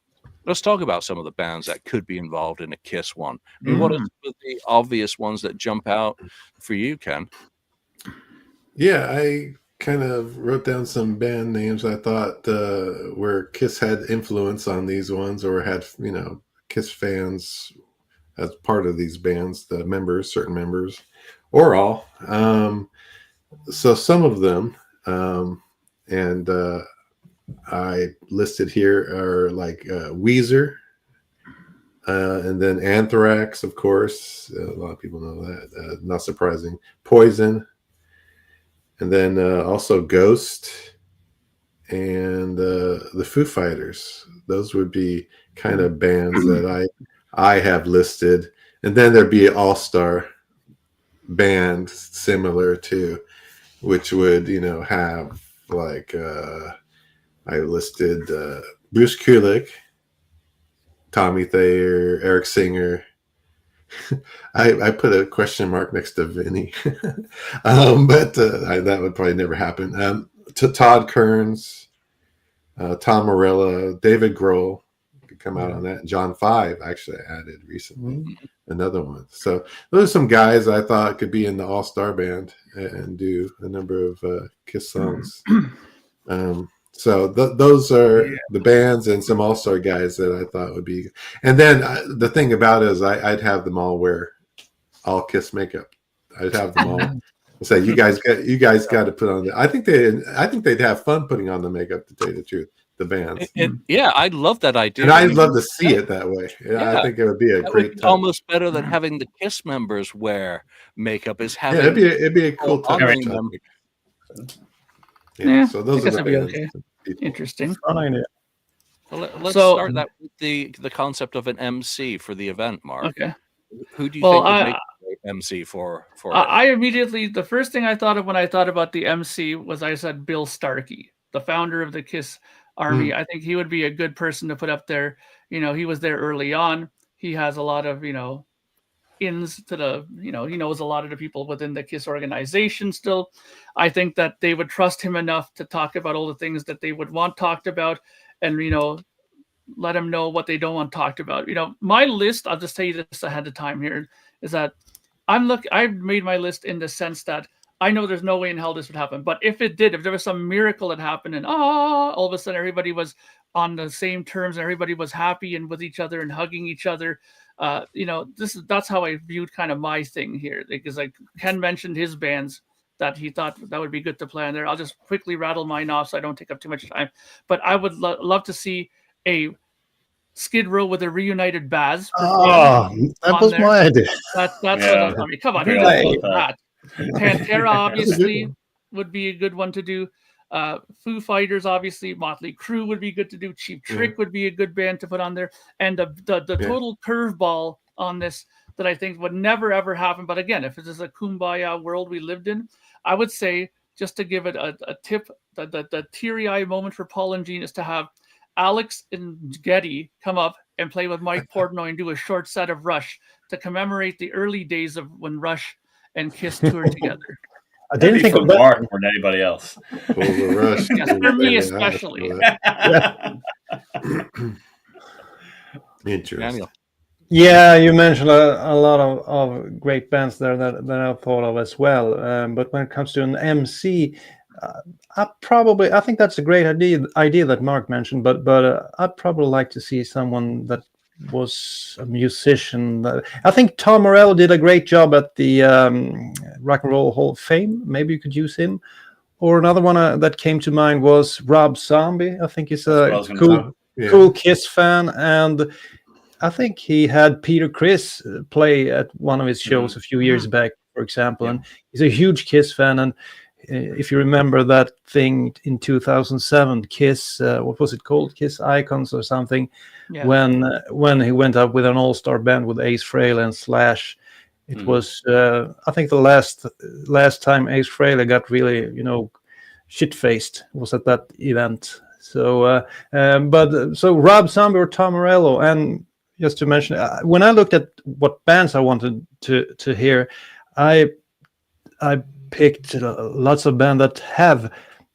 Speaker 1: Let's talk about some of the bands that could be involved in a Kiss one. I mean, what are some of the obvious ones that jump out for you, Ken?
Speaker 3: Yeah, I kind of wrote down some band names I thought where Kiss had influence on these ones, or had, Kiss fans as part of these bands, the members, certain members, or all. So some of them, and I listed here are like Weezer, and then Anthrax, of course. A lot of people know that. Not surprising. Poison. And then also Ghost and the Foo Fighters. Those would be kind of bands that I have listed. And then there'd be an all-star band similar to, which would, have like I listed Bruce Kulick, Tommy Thayer, Eric Singer. I put a question mark next to Vinny, but that would probably never happen. Todd Kearns, Tom Morello, David Grohl could come out on that. John 5 actually added recently, another one. So those are some guys I thought could be in the all-star band and do a number of Kiss songs. So those are the bands and some all-star guys that I thought would be. And then the thing about it is I'd have them all wear all Kiss makeup. I'd have them all say, you guys got to put on the. I think they'd have fun putting on the makeup, to tell you the truth. The bands.
Speaker 1: Yeah, I love that idea.
Speaker 3: And I'd love to see it that way. Yeah, I think it would be a great touch.
Speaker 1: Almost better than having the Kiss members wear makeup is having.
Speaker 3: Yeah, it'd be a cool touch.
Speaker 5: Yeah,
Speaker 3: so those are the bands.
Speaker 5: Okay. Interesting.
Speaker 4: Fun idea.
Speaker 1: Well, let's start that with the concept of an MC for the event, Mark.
Speaker 5: Okay.
Speaker 1: Who do you think would make an MC for
Speaker 5: I immediately, the first thing I thought of when I thought about the MC was I said Bill Starkey, the founder of the Kiss Army. I think he would be a good person to put up there. He was there early on. He has a lot of, ins to the, he knows a lot of the people within the KISS organization still. I think that they would trust him enough to talk about all the things that they would want talked about and, let him know what they don't want talked about. My list, I'll just tell you this ahead of time here, is that I've made my list in the sense that I know there's no way in hell this would happen. But if it did, if there was some miracle that happened and all of a sudden everybody was on the same terms and everybody was happy and with each other and hugging each other, that's how I viewed kind of my thing here. Because like Ken mentioned his bands that he thought that would be good to play on there. I'll just quickly rattle mine off so I don't take up too much time. But I would love to see a Skid Row with a reunited Baz.
Speaker 4: Oh, that was my idea.
Speaker 5: That's what I mean. Come on, who doesn't love that? Pantera obviously would be a good one to do. Foo Fighters, obviously. Motley Crue would be good to do. Cheap Trick would be a good band to put on there. And the total curveball on this that I think would never ever happen. But again, if this is a kumbaya world we lived in, I would say, just to give it a tip, the teary-eye moment for Paul and Gene is to have Alex and Getty come up and play with Mike Portnoy and do a short set of Rush to commemorate the early days of when Rush and Kiss toured together.
Speaker 4: I didn't think of that.
Speaker 2: Mark more than anybody else.
Speaker 3: Rush.
Speaker 5: Yes, for me especially.
Speaker 3: Interesting.
Speaker 1: Daniel?
Speaker 4: Yeah, you mentioned a lot of great bands there that I thought of as well. But when it comes to an MC, I think that's a great idea that Mark mentioned. But I'd probably like to see someone that was a musician. I think Tom Morello did a great job at the Rock and Roll Hall of Fame. Maybe you could use him. Or another one that came to mind was Rob Zombie. I think he's a cool Kiss fan, and I think he had Peter Criss play at one of his shows a few years back, for example. And he's a huge Kiss fan. And if you remember that thing in 2007, Kiss, what was it called? Kiss Icons or something, when he went up with an all-star band with Ace Frehley and Slash. It was, I think, the last time Ace Frehley got really, shit-faced was at that event. So, so Rob Zombie or Tom Morello, and just to mention, when I looked at what bands I wanted to hear, I picked lots of bands that have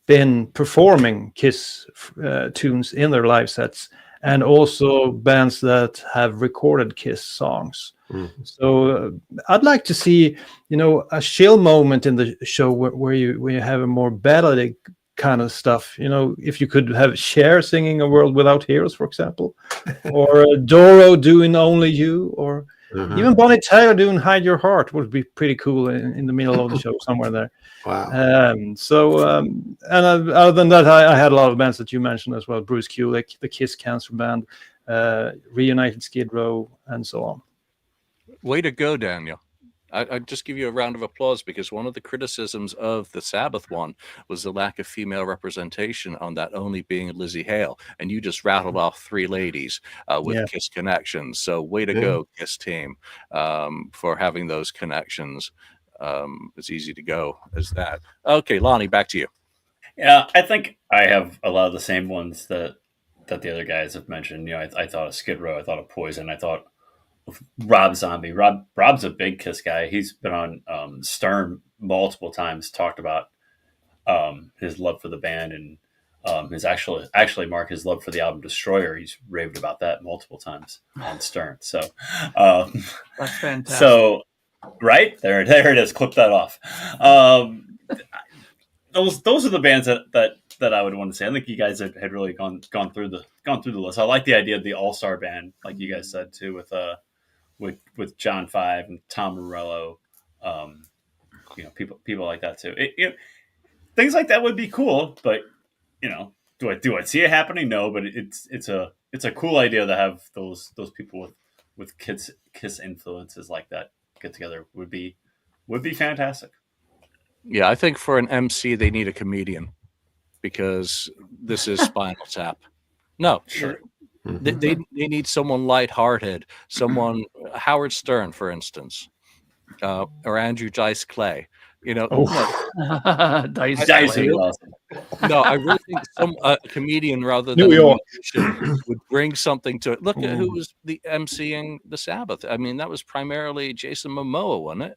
Speaker 4: been performing Kiss tunes in their live sets, and also bands that have recorded Kiss songs. So I'd like to see, a chill moment in the show where you have a more balladic kind of stuff. If you could have Cher singing "A World Without Heroes," for example, or Doro doing "Only You," or even Bonnie Tyler doing "Hide Your Heart" would be pretty cool in the middle of the show somewhere there.
Speaker 3: Wow.
Speaker 4: And other than that, I had a lot of bands that you mentioned as well: Bruce Kulick, the Kiss Cancer Band, Reunited Skid Row, and so on.
Speaker 1: Way to go, Daniel. I'd just give you a round of applause, because one of the criticisms of the Sabbath one was the lack of female representation on that only being Lizzie Hale. And you just rattled off 3 ladies with Kiss connections. So way to go, Kiss team, for having those connections. As easy to go as that. Okay, Lonnie, back to you.
Speaker 2: Yeah, I think I have a lot of the same ones that the other guys have mentioned. I thought of Skid Row, I thought of Poison, I thought of Rob Zombie. Rob's a big Kiss guy. He's been on Stern multiple times, talked about his love for the band, and his actually Mark, his love for the album Destroyer. He's raved about that multiple times on Stern. So
Speaker 5: that's fantastic.
Speaker 2: So right there it is. Clip that off. Those are the bands that I would want to say. I think you guys had really gone through the list. I like the idea of the all-star band, like you guys said too, with John Five and Tom Morello, people like that too. Things like that would be cool, but do I see it happening? No, but it's a cool idea to have those people with Kiss influences like that get together. Would be fantastic.
Speaker 1: Yeah, I think for an MC they need a comedian, because this is Spinal Tap. No,
Speaker 2: sure.
Speaker 1: They need someone lighthearted, someone Howard Stern, for instance, or Andrew Dice Clay.
Speaker 5: Dice
Speaker 2: Clay.
Speaker 1: No, I really think a comedian rather than a musician would bring something to it. Look at who was the MCing the Sabbath. I mean, that was primarily Jason Momoa, wasn't it?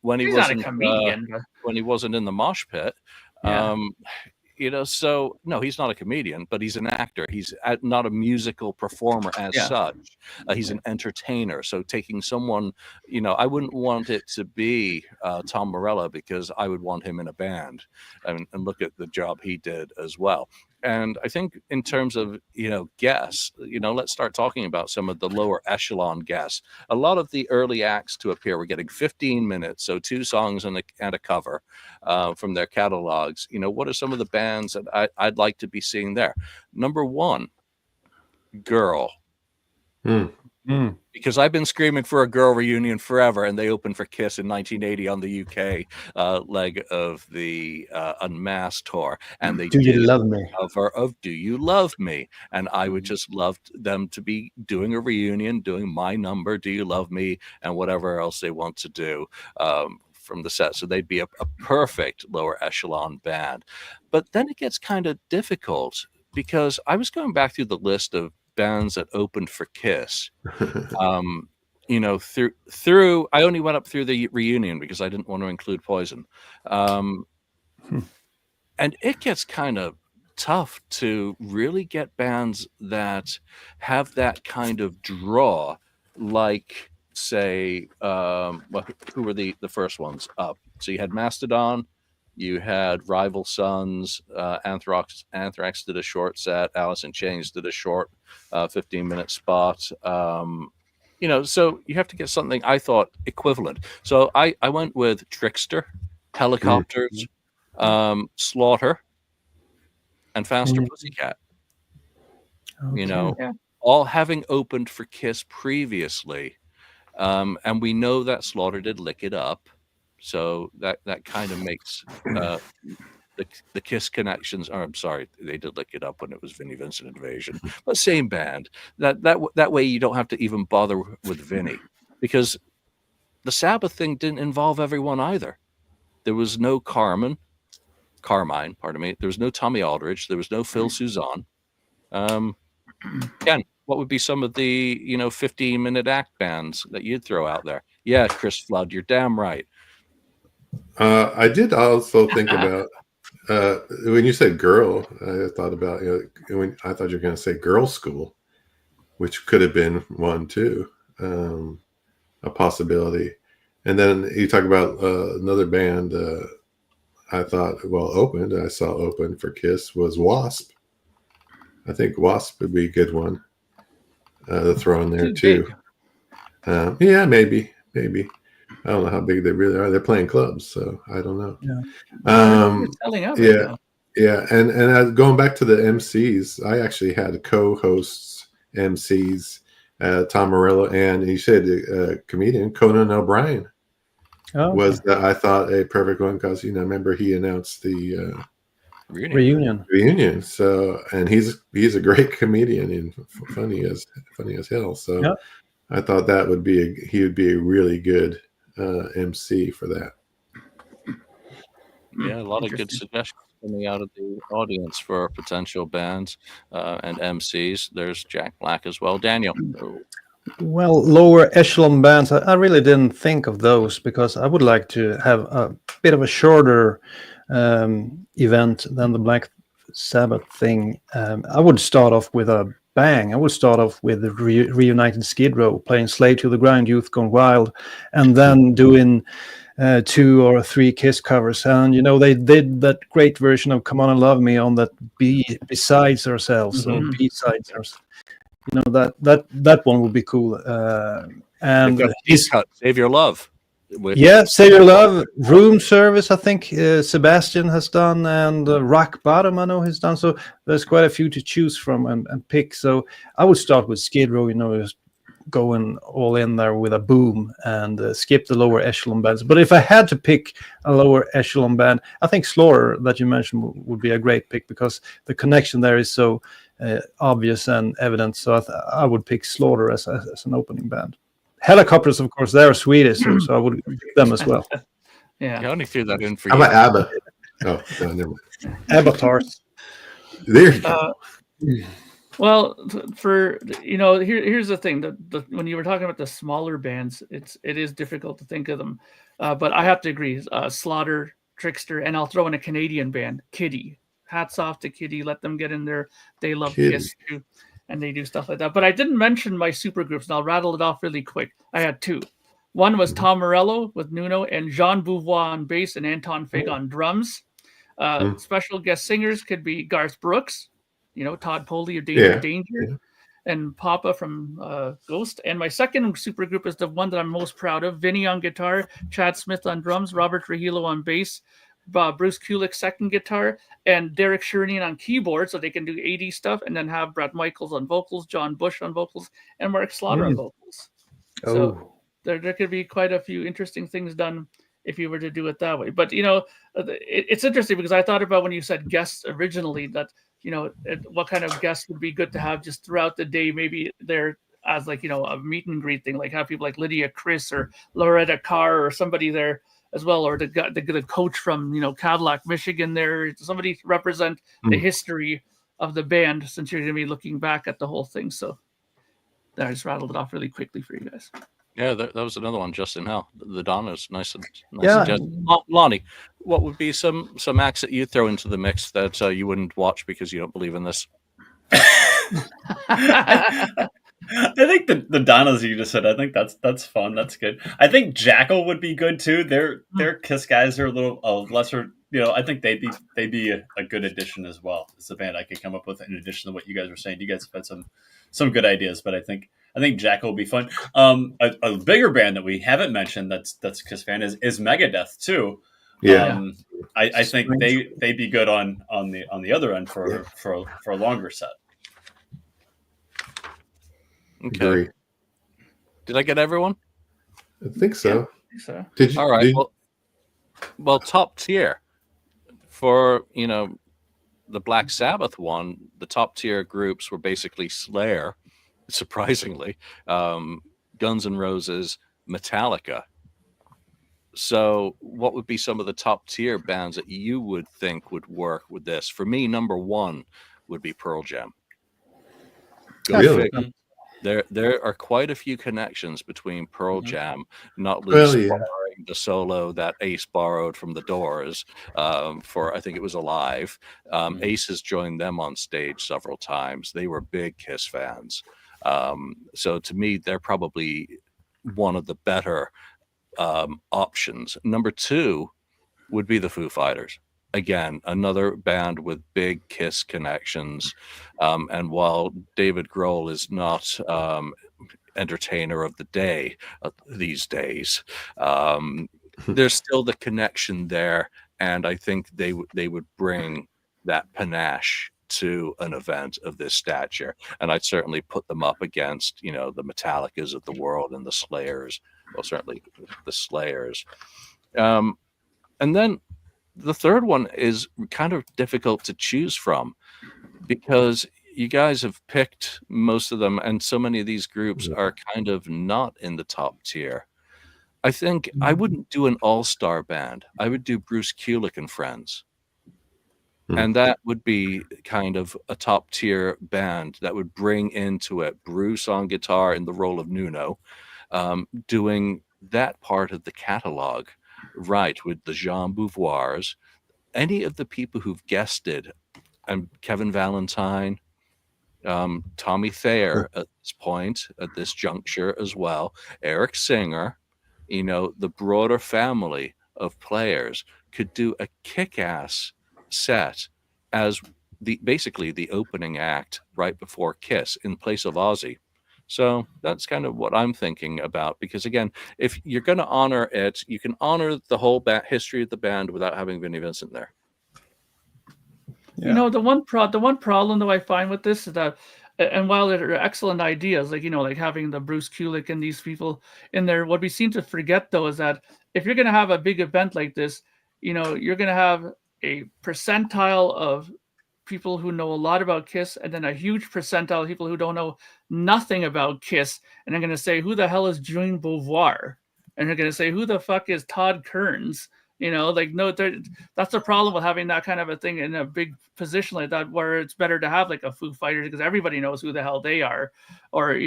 Speaker 1: When he wasn't
Speaker 5: not a comedian,
Speaker 1: when he wasn't in the mosh pit. So no, he's not a comedian, but he's an actor. He's not a musical performer as such. He's an entertainer. So taking someone, I wouldn't want it to be Tom Morello, because I would want him in a band, and look at the job he did as well. And I think in terms of, guests, let's start talking about some of the lower echelon guests. A lot of the early acts to appear were getting 15 minutes, so 2 songs and a cover from their catalogs. What are some of the bands that I'd like to be seeing there? Number 1, Girl. Because I've been screaming for a Girl reunion forever, and they opened for Kiss in 1980 on the UK leg of the Unmasked tour, and they
Speaker 4: Do You Love Me?
Speaker 1: Cover of Do You Love Me, and I would just love them to be doing a reunion, doing My Number, Do You Love Me, and whatever else they want to do from the set. So they'd be a perfect lower echelon band. But then it gets kind of difficult, because I was going back through the list of bands that opened for Kiss. Through I only went up through the reunion because I didn't want to include Poison. And it gets kind of tough to really get bands that have that kind of draw, like, say, who were the first ones up? So you had Mastodon, you had Rival Sons, Anthrax did a short set, Alice in Chains did a short 15-minute spot. So you have to get something, I thought, equivalent. So I went with Trickster, Helicopters, Slaughter, and Faster Pussycat. All having opened for Kiss previously. And we know that Slaughter did Lick It Up. So that kind of makes the Kiss connections. Or I'm sorry, they did Lick It Up when it was Vinnie Vincent Invasion, but same band. That way you don't have to even bother with Vinnie, because the Sabbath thing didn't involve everyone either. There was no Carmine, pardon me. There was no Tommy Aldridge. There was no Phil Suzanne. Ken, what would be some of the 15-minute act bands that you'd throw out there? Yeah, Chris Flood, you're damn right.
Speaker 3: I did also think about when you said girl. I thought about when I thought you were going to say girl school, which could have been one too, a possibility. And then you talk about another band. I thought, I saw open for Kiss was Wasp. I think Wasp would be a good one to throw in there too. Yeah, maybe. I don't know how big they really are. They're playing clubs, so I don't know. Yeah. And going back to the MCs, I actually had co-hosts, MCs, Tom Morello, and he said comedian Conan O'Brien was, I thought, a perfect one because remember he announced the reunion. So, and he's a great comedian and funny as hell. So I thought that he would be a really good MC for that.
Speaker 1: Yeah, a lot of good suggestions coming out of the audience for potential bands and MCs. There's Jack Black as well. Daniel.
Speaker 4: Well, lower echelon bands, I really didn't think of those because I would like to have a bit of a shorter event than the Black Sabbath thing. I would start off with a bang. I would start off with the reunited Skid Row playing Slave to the Grind, Youth Gone Wild, and then doing 2 or 3 Kiss covers. And they did that great version of Come On and Love Me on that Besides Ourselves, or B-Sides Ourselves. That one would be cool. And
Speaker 1: Save Your Love.
Speaker 4: Save Your Love. Room Service, I think Sebastian has done, and Rock Bottom, I know he's done. So there's quite a few to choose from and pick. So I would start with Skid Row, just going all in there with a boom and skip the lower echelon bands. But if I had to pick a lower echelon band, I think Slaughter that you mentioned would be a great pick because the connection there is so obvious and evident. So I would pick Slaughter as an opening band. Helicopters, of course, they're Swedish, so I would pick them as well.
Speaker 1: I only threw that in for
Speaker 3: you. How about ABBA? Oh, no, never mind.
Speaker 4: Avatars.
Speaker 3: There you go.
Speaker 5: Well, here's the thing: when you were talking about the smaller bands, it is difficult to think of them, but I have to agree. Slaughter, Trickster, and I'll throw in a Canadian band, Kitty. Hats off to Kitty. Let them get in there. They love Kiss too, and they do stuff like that. But I didn't mention my supergroups, and I'll rattle it off really quick. I had 2. One was Tom Morello with Nuno and Jean Beauvoir on bass and Anton Fig on drums. Special guest singers could be Garth Brooks. Todd Poley of Danger, and Papa from Ghost. And my second supergroup is the one that I'm most proud of. Vinny on guitar, Chad Smith on drums, Robert Trujillo on bass, Bruce Kulick second guitar, and Derek Shernian on keyboard, so they can do 80s stuff, and then have Brett Michaels on vocals, John Bush on vocals, and Mark Slaughter on vocals. So there could be quite a few interesting things done if you were to do it that way. But, it's interesting because I thought about when you said guests originally that, what kind of guests would be good to have just throughout the day, maybe there as like, a meet and greet thing, like have people like Lydia Chris or Loretta Carr or somebody there as well, or the coach from, Cadillac, Michigan there, somebody to represent the history of the band since you're going to be looking back at the whole thing. So I just rattled it off really quickly for you guys.
Speaker 1: Yeah, that was another one, Justin Hell. The Donna's nice suggestion. Lonnie, what would be some acts that you throw into the mix that you wouldn't watch because you don't believe in this?
Speaker 2: I think the Donnas you just said, I think that's fun. That's good. I think Jackal would be good too. Their Kiss guys are a little lesser. I think they'd be a good addition as well. It's a band I could come up with in addition to what you guys were saying. You guys have had some good ideas, but I think Jackal will be fun. A bigger band that we haven't mentioned that's Kiss fan is Megadeth too.
Speaker 3: Yeah,
Speaker 2: I think they'd be good on the other end for a longer set.
Speaker 1: Okay.
Speaker 3: Agree.
Speaker 1: Did I get everyone?
Speaker 3: I think so.
Speaker 5: Yeah, I think so.
Speaker 3: Did you?
Speaker 1: All right. Well, top tier for the Black Sabbath one. The top tier groups were basically Slayer, surprisingly, Guns N' Roses, Metallica, So what would be some of the top tier bands that you would think would work with this? For me, number one would be Pearl Jam. Go
Speaker 3: Really?
Speaker 1: figure. There are quite a few connections between Pearl Jam, not
Speaker 3: Well,
Speaker 1: least
Speaker 3: yeah.
Speaker 1: borrowing the solo that Ace borrowed from the Doors for, I think it was Alive. Ace has joined them on stage several times. They were big Kiss fans. So to me, they're probably one of the better options. Number two would be the Foo Fighters. Again, another band with big Kiss connections. And while David Grohl is not entertainer of the day these days, there's still the connection there. And I think they would bring that panache to an event of this stature. And I'd certainly put them up against, the Metallicas of the world and the Slayers. Well, certainly the Slayers. And then the third one is kind of difficult to choose from because you guys have picked most of them, and so many of these groups are kind of not in the top tier. I think I wouldn't do an all-star band. I would do Bruce Kulick and Friends. And that would be kind of a top tier band that would bring into it Bruce on guitar in the role of Nuno, doing that part of the catalog right with the Jean Beauvoirs, any of the people who've guested, and Kevin Valentine, Tommy Thayer at this point, at this juncture as well, Eric Singer, the broader family of players could do a kick-ass set as basically the opening act right before Kiss in place of Ozzy. So that's kind of what I'm thinking about, because again, if you're going to honor it, you can honor the whole history of the band without having Vinnie Vincent there.
Speaker 5: Yeah. The one problem though I find with this is that, and while they're excellent ideas, like having the Bruce Kulick and these people in there, what we seem to forget though is that if you're going to have a big event like this, you're going to have a percentile of people who know a lot about Kiss, and then a huge percentile of people who don't know nothing about Kiss, and they're going to say, who the hell is Jean Beauvoir? And they're going to say, who the fuck is Todd Kearns? No, that's the problem with having that kind of a thing in a big position like that, where it's better to have like a Foo Fighters because everybody knows who the hell they are, or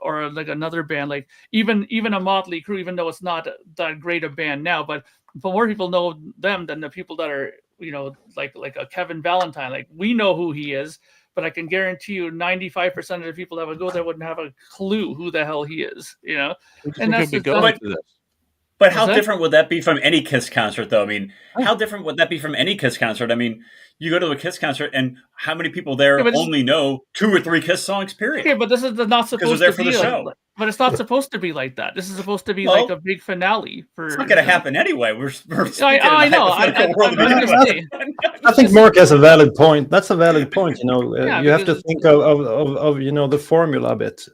Speaker 5: or like another band, like even a Motley Crue, even though it's not that great a band now, but more people know them than the people that are like a Kevin Valentine. Like we know who he is, but I can guarantee you 95% of the people that would go there wouldn't have a clue who the hell he is. And that's
Speaker 2: But how different would that be from any Kiss concert, though? I mean, how different would that be from any Kiss concert? I mean, you go to a Kiss concert, and how many people there only know 2 or 3 Kiss songs, period?
Speaker 5: Okay, but this is not supposed
Speaker 2: to
Speaker 5: be
Speaker 2: the show.
Speaker 5: But it's not supposed to be like that. This is supposed to be like a big finale.
Speaker 2: It's not going to happen anyway. We're
Speaker 5: I know.
Speaker 4: I think Mark has a valid point. That's a valid point. You have to think of the formula a bit.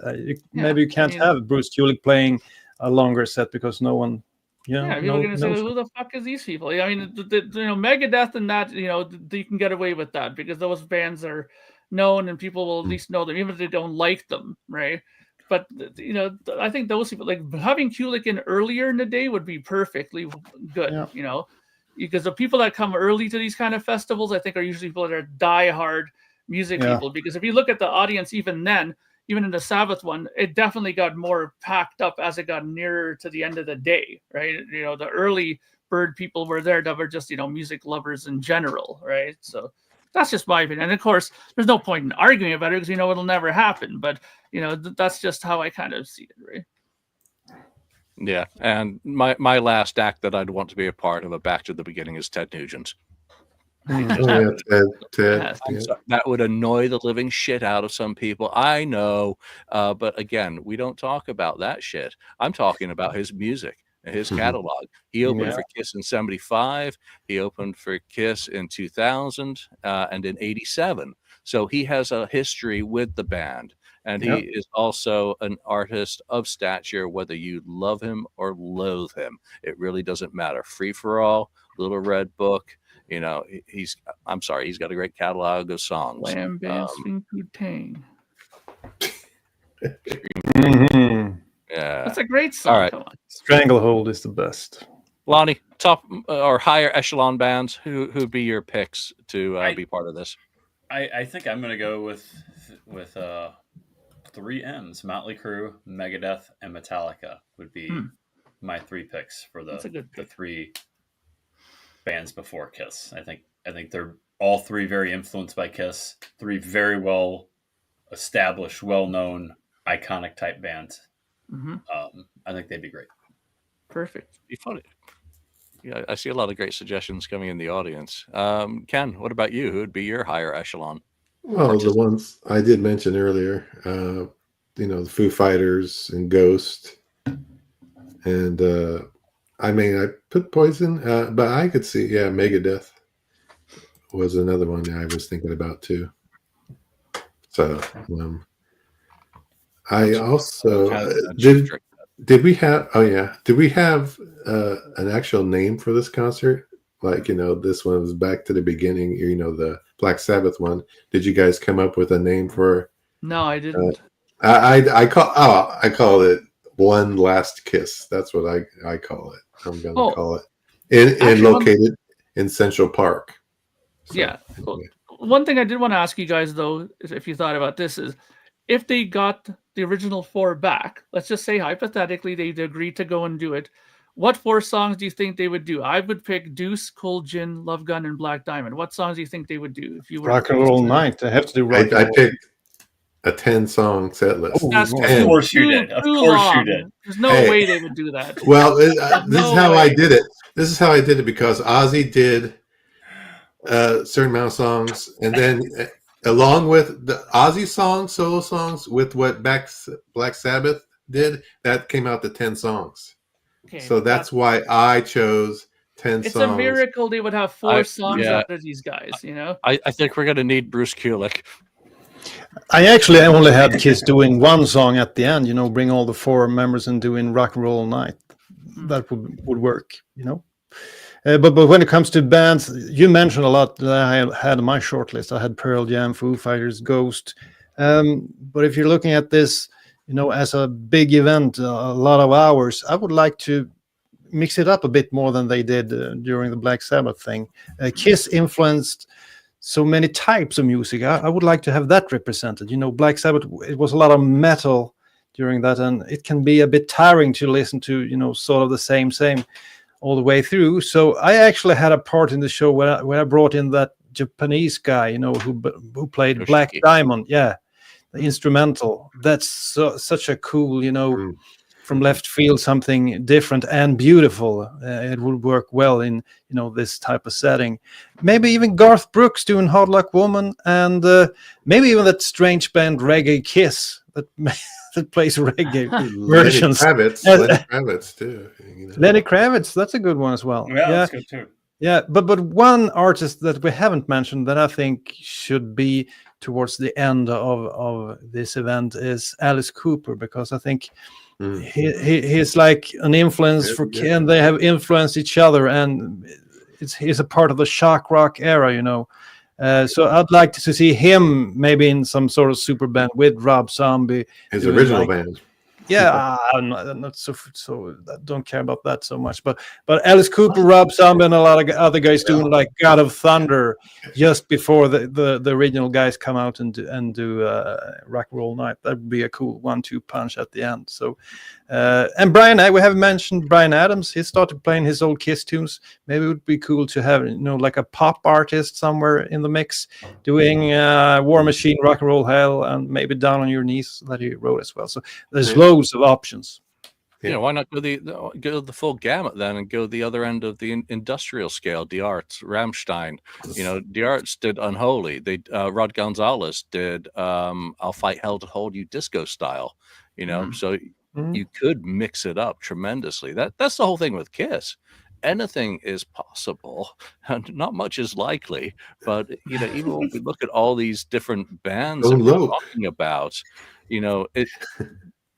Speaker 4: Maybe you can't have Bruce Kulick playing a longer set because no one.
Speaker 5: People are going to say, who the fuck is these people? I mean, Megadeth and that, you can get away with that because those bands are known and people will at least know them, even if they don't like them, right? But, I think those people, like having Kulick in earlier in the day would be perfectly good, because the people that come early to these kind of festivals, I think are usually people that are diehard music people. Because if you look at the audience even then, even in the Sabbath one, it definitely got more packed up as it got nearer to the end of the day, right? The early bird people were there that were just, music lovers in general, right? So that's just my opinion. And of course, there's no point in arguing about it because it'll never happen. But, that's just how I kind of see it, right?
Speaker 1: Yeah. And my last act that I'd want to be a part of, a back to the beginning, is Ted Nugent.
Speaker 3: Ted.
Speaker 1: That would annoy the living shit out of some people. I know. But again, we don't talk about that shit. I'm talking about his music and his catalog. He opened for Kiss in 1975. He opened for Kiss in 2000 and in 1987. So he has a history with the band. And he is also an artist of stature, whether you love him or loathe him. It really doesn't matter. Free for All, Little Red Book. He's got a great catalog of songs.
Speaker 5: Wham, bam, swing, tang.
Speaker 1: Yeah.
Speaker 5: That's a great song.
Speaker 1: All right.
Speaker 5: Come on.
Speaker 4: Stranglehold is the best.
Speaker 1: Lonnie, top or higher echelon bands, who'd be your picks to be part of this?
Speaker 2: I think I'm going to go with 3 M's: Motley Crue, Megadeth, and Metallica would be my 3 picks for
Speaker 5: That's a good
Speaker 2: the
Speaker 5: pick.
Speaker 2: 3 bands before Kiss. I think they're all 3 very influenced by Kiss. 3 very well established, well known, iconic type bands. I think they'd be great.
Speaker 5: Perfect.
Speaker 1: Be funny. Yeah, I see a lot of great suggestions coming in the audience. Ken, what about you? Who would be your higher echelon?
Speaker 3: Well, the ones I did mention earlier, the Foo Fighters and Ghost, and I put Poison, but I could see, Megadeth was another one I was thinking about too. So I also did we have an actual name for this concert? Like, this one was back to the beginning, the Black Sabbath one. Did you guys come up with a name for?
Speaker 5: No, I didn't.
Speaker 3: I call it One Last Kiss. That's what I call it. I'm going to call it. And located in Central Park. So,
Speaker 5: yeah.
Speaker 3: anyway.
Speaker 5: One thing I did want to ask you guys, though, is if you thought about this, is if they got the original 4 back, let's just say hypothetically they'd agreed to go and do it, what 4 songs do you think they would do? I would pick Deuce, Cold Gin, Love Gun, and Black Diamond. What songs do you think they would do if you were
Speaker 4: Rock and Roll Night? I have to do Rock and Roll.
Speaker 3: I picked a 10-song set list.
Speaker 5: That's
Speaker 2: Of course you did. Of course you did.
Speaker 5: There's no way they would do that.
Speaker 3: Well, this is how I did it. This is how I did it because Ozzy did a certain amount of songs, and then along with the Ozzy songs, solo songs, with what Black Sabbath did, that came out to 10 songs.
Speaker 5: Okay,
Speaker 3: so that's why I chose 10 songs.
Speaker 5: It's a miracle they would have 4 songs out of these guys,
Speaker 1: I think we're going to need Bruce Kulick.
Speaker 4: I actually only had Kiss doing 1 song at the end, bring all the 4 members and doing Rock and Roll Night. That would work, But when it comes to bands, you mentioned a lot that I had on my short list. I had Pearl Jam, Foo Fighters, Ghost. But if you're looking at this, as a big event, a lot of hours, I would like to mix it up a bit more than they did during the Black Sabbath thing. Kiss influenced so many types of music. I would like to have that represented. Black Sabbath, it was a lot of metal during that, and it can be a bit tiring to listen to, sort of the same all the way through. So I actually had a part in the show where I brought in that Japanese guy, who played Black Diamond. Yeah, the instrumental. That's such a cool, from left field, something different and beautiful. It would work well in this type of setting. Maybe even Garth Brooks doing Hard Luck Woman, and maybe even that strange band Reggae Kiss that plays reggae versions.
Speaker 3: Lenny Kravitz too.
Speaker 4: Lenny Kravitz, that's a good one as well.
Speaker 2: Yeah, that's good too.
Speaker 4: Yeah, but one artist that we haven't mentioned that I think should be towards the end of this event is Alice Cooper, because I think he's like an influence for Ken. They have influenced each other, and he's a part of the shock rock era, So I'd like to see him maybe in some sort of super band with Rob Zombie.
Speaker 3: His original band.
Speaker 4: Yeah, I'm not so I don't care about that so much. But Alice Cooper, Rob Zombie, and a lot of other guys doing like God of Thunder just before the original guys come out and do Rock and Roll Night. That would be a cool 1-2 punch at the end. So and we haven't mentioned Bryan Adams. He started playing his old Kiss tunes. Maybe it would be cool to have like a pop artist somewhere in the mix doing War Machine, Rock and Roll Hell, and maybe Down on Your Knees that he wrote as well. So there's loads of options.
Speaker 1: Why not go the full gamut then and go the other end of the industrial scale? The Arts, Rammstein, the Arts did Unholy. They Rod Gonzalez did I'll Fight Hell to Hold You disco style. So you could mix it up tremendously. That's the whole thing with Kiss. Anything is possible, and not much is likely. But even when we look at all these different bands that we're talking about,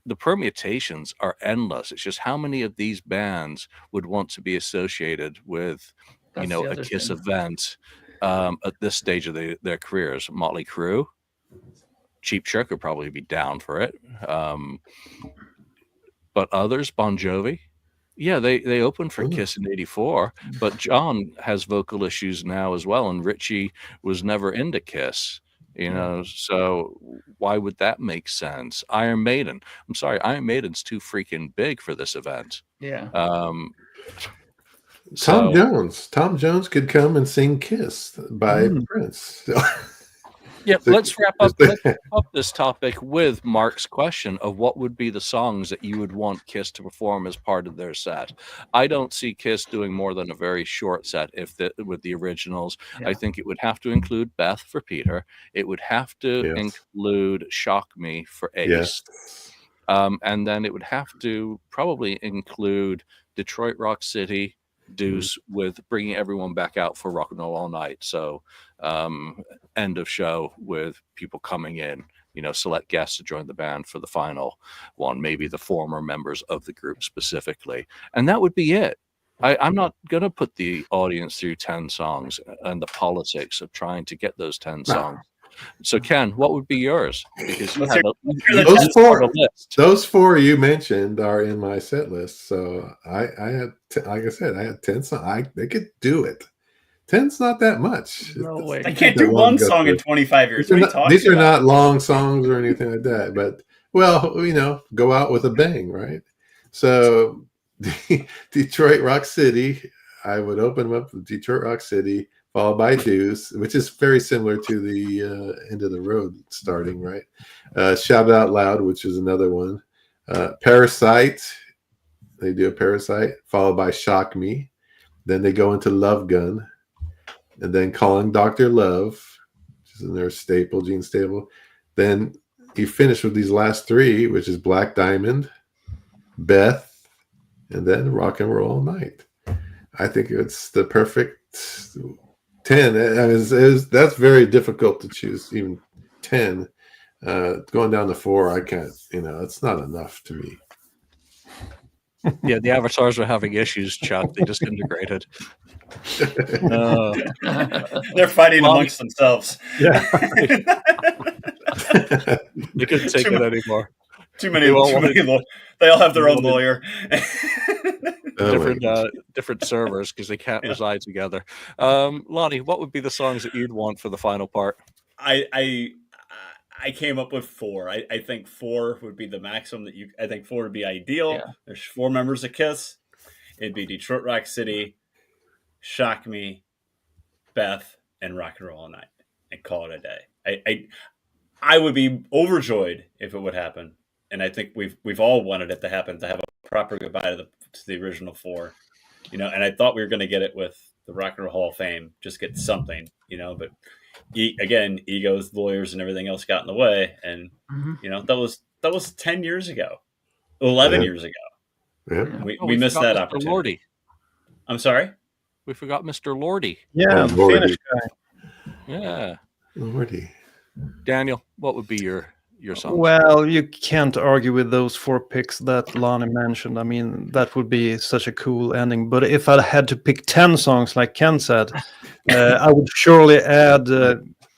Speaker 1: the permutations are endless. It's just how many of these bands would want to be associated with, a Kiss event at this stage of their careers. Motley Crue, Cheap Trick would probably be down for it. but others, Bon Jovi, yeah, they opened for Kiss in '84, but John has vocal issues now as well, and Richie was never into Kiss, so why would that make sense? Iron Maiden, I'm sorry, Iron Maiden's too freaking big for this event.
Speaker 5: Yeah.
Speaker 3: Tom Jones could come and sing Kiss by Prince.
Speaker 1: Yeah, let's wrap up this topic with Mark's question of what would be the songs that you would want Kiss to perform as part of their set. I don't see Kiss doing more than a very short set with the originals. Yeah. I think it would have to include Beth for Peter. It would have to include Shock Me for Ace. Yes. And then it would have to probably include Detroit Rock City, Deuce, with bringing everyone back out for Rock and Roll All Night. So end of show with people coming in, select guests to join the band for the final one, maybe the former members of the group specifically. And that would be it. I'm not going to put the audience through 10 songs and the politics of trying to get those 10 songs. So, Ken, what would be yours? Because
Speaker 3: those four you mentioned are in my set list. So I had, like I said, I had 10 songs. They could do it. 10's not that much.
Speaker 5: No way.
Speaker 2: I can't do one song in 25 years.
Speaker 3: These are not long songs or anything like that. But, go out with a bang, right? So Detroit Rock City, I would open up with Detroit Rock City, followed by Deuce, which is very similar to the End of the Road starting, right? Shout It Out Loud, which is another one. Parasite, they do a Parasite, followed by Shock Me. Then they go into Love Gun, and then Calling Dr. Love, which is in their staple, Gene staple. Then you finish with these last three, which is Black Diamond, Beth, and then Rock and Roll All Night. I think it's the perfect 10. That's very difficult to choose, even 10. Going down to 4, I can't, it's not enough to me.
Speaker 1: Yeah, the avatars were having issues, Chuck. They disintegrated.
Speaker 2: They're fighting amongst themselves.
Speaker 1: Yeah. They couldn't take it anymore.
Speaker 2: Too many. They all have their own lawyer.
Speaker 1: Different servers because they can't reside together. Lonnie, what would be the songs that you'd want for the final part?
Speaker 2: I came up with 4. I think 4 would be the maximum I think 4 would be ideal. Yeah. There's 4 members of Kiss. It'd be Detroit Rock City, Shock Me, Beth, and Rock and Roll All Night, and call it a day. I would be overjoyed if it would happen. And I think we've all wanted it to happen, to have a proper goodbye to the original 4, and I thought we were going to get it with the Rock and Roll Hall of Fame, just get something, but again, egos, lawyers, and everything else got in the way, and that was 10 years ago, 11 years ago.
Speaker 3: Yeah.
Speaker 2: We missed that opportunity.
Speaker 1: Lordy.
Speaker 2: I'm sorry,
Speaker 1: we forgot Mr. Lordy.
Speaker 4: Yeah, the Finnish guy.
Speaker 1: Yeah,
Speaker 3: Lordy.
Speaker 1: Daniel, what would be your songs?
Speaker 4: Well, you can't argue with those 4 picks that Lonnie mentioned. I mean, that would be such a cool ending. But if I had to pick 10 songs, like Ken said, I would surely add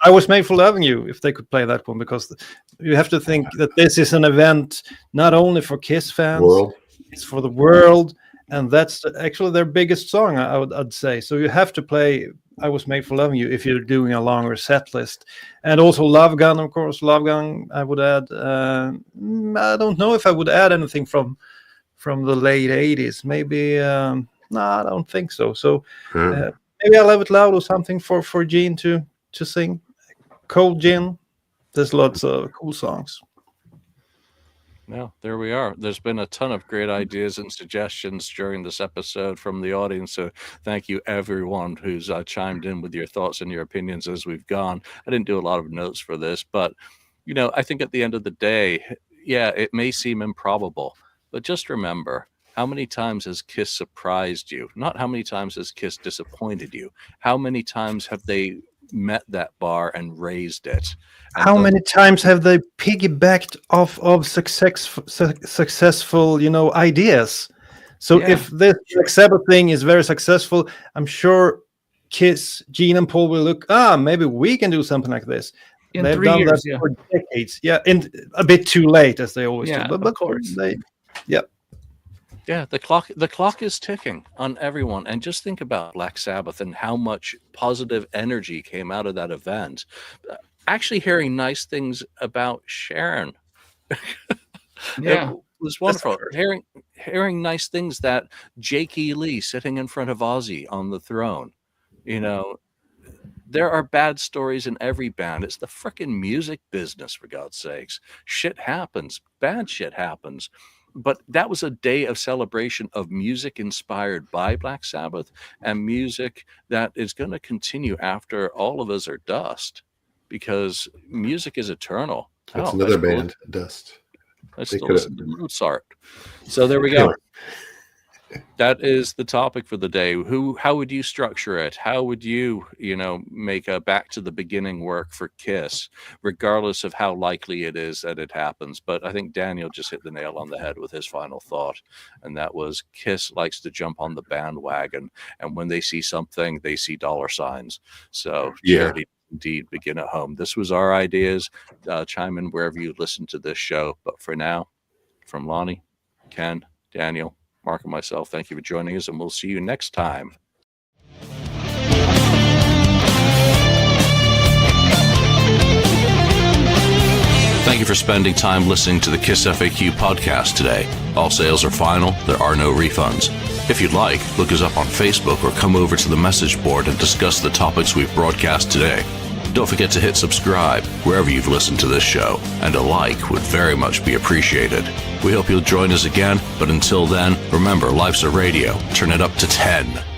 Speaker 4: I Was Made for Loving You, if they could play that one, because you have to think that this is an event not only for Kiss fans, it's for the world. And that's actually their biggest song, I'd say. So you have to play I Was Made for Loving You if you're doing a longer set list. And also Love Gun, of course. Love Gun, I would add. I don't know if I would add anything from the late 80s. Maybe, no, I don't think so. So maybe I Love It Loud or something for Gene to sing. Cold Gin. There's lots of cool songs.
Speaker 1: Well, there we are. There's been a ton of great ideas and suggestions during this episode from the audience. So thank you, everyone who's chimed in with your thoughts and your opinions as we've gone. I didn't do a lot of notes for this, but, I think at the end of the day, yeah, it may seem improbable, but just remember, how many times has Kiss surprised you? Not how many times has Kiss disappointed you? How many times have they met that bar and raised it? And
Speaker 4: how many times have they piggybacked off of successful, ideas? So if this Sabbath thing is very successful, I'm sure Kiss, Gene and Paul will look, maybe we can do something like this.
Speaker 5: In
Speaker 4: They've
Speaker 5: 3
Speaker 4: done
Speaker 5: years,
Speaker 4: that for decades. Yeah, and a bit too late, as they always do. But
Speaker 5: of course.
Speaker 1: Yeah, the clock is ticking on everyone. And just think about Black Sabbath and how much positive energy came out of that event. Actually hearing nice things about Sharon.
Speaker 5: Yeah.
Speaker 1: It was wonderful. Hearing nice things that Jake E. Lee sitting in front of Ozzy on the throne. You know, there are bad stories in every band. It's the frickin' music business, for God's sakes. Shit happens. Bad shit happens. But that was a day of celebration of music inspired by Black Sabbath and music that is going to continue after all of us are dust, because music is eternal.
Speaker 3: That's another band, Dust.
Speaker 1: I still listen to Mozart. So there we go. That is the topic for the day. How would you structure it? How would you, make a back to the beginning work for KISS, regardless of how likely it is that it happens? But I think Daniel just hit the nail on the head with his final thought, and that was KISS likes to jump on the bandwagon, and when they see something, they see dollar signs. So charity indeed begin at home. This was our ideas. Chime in wherever you listen to this show. But for now, from Lonnie, Ken, Daniel, Mark, and myself, thank you for joining us, and we'll see you next time. Thank you for spending time listening to the KissFAQ podcast today. All sales are final. There are no refunds. If you'd like, look us up on Facebook or come over to the message board and discuss the topics we've broadcast today. Don't forget to hit subscribe wherever you've listened to this show, and a like would very much be appreciated. We hope you'll join us again, but until then, remember, life's a radio. Turn it up to 10.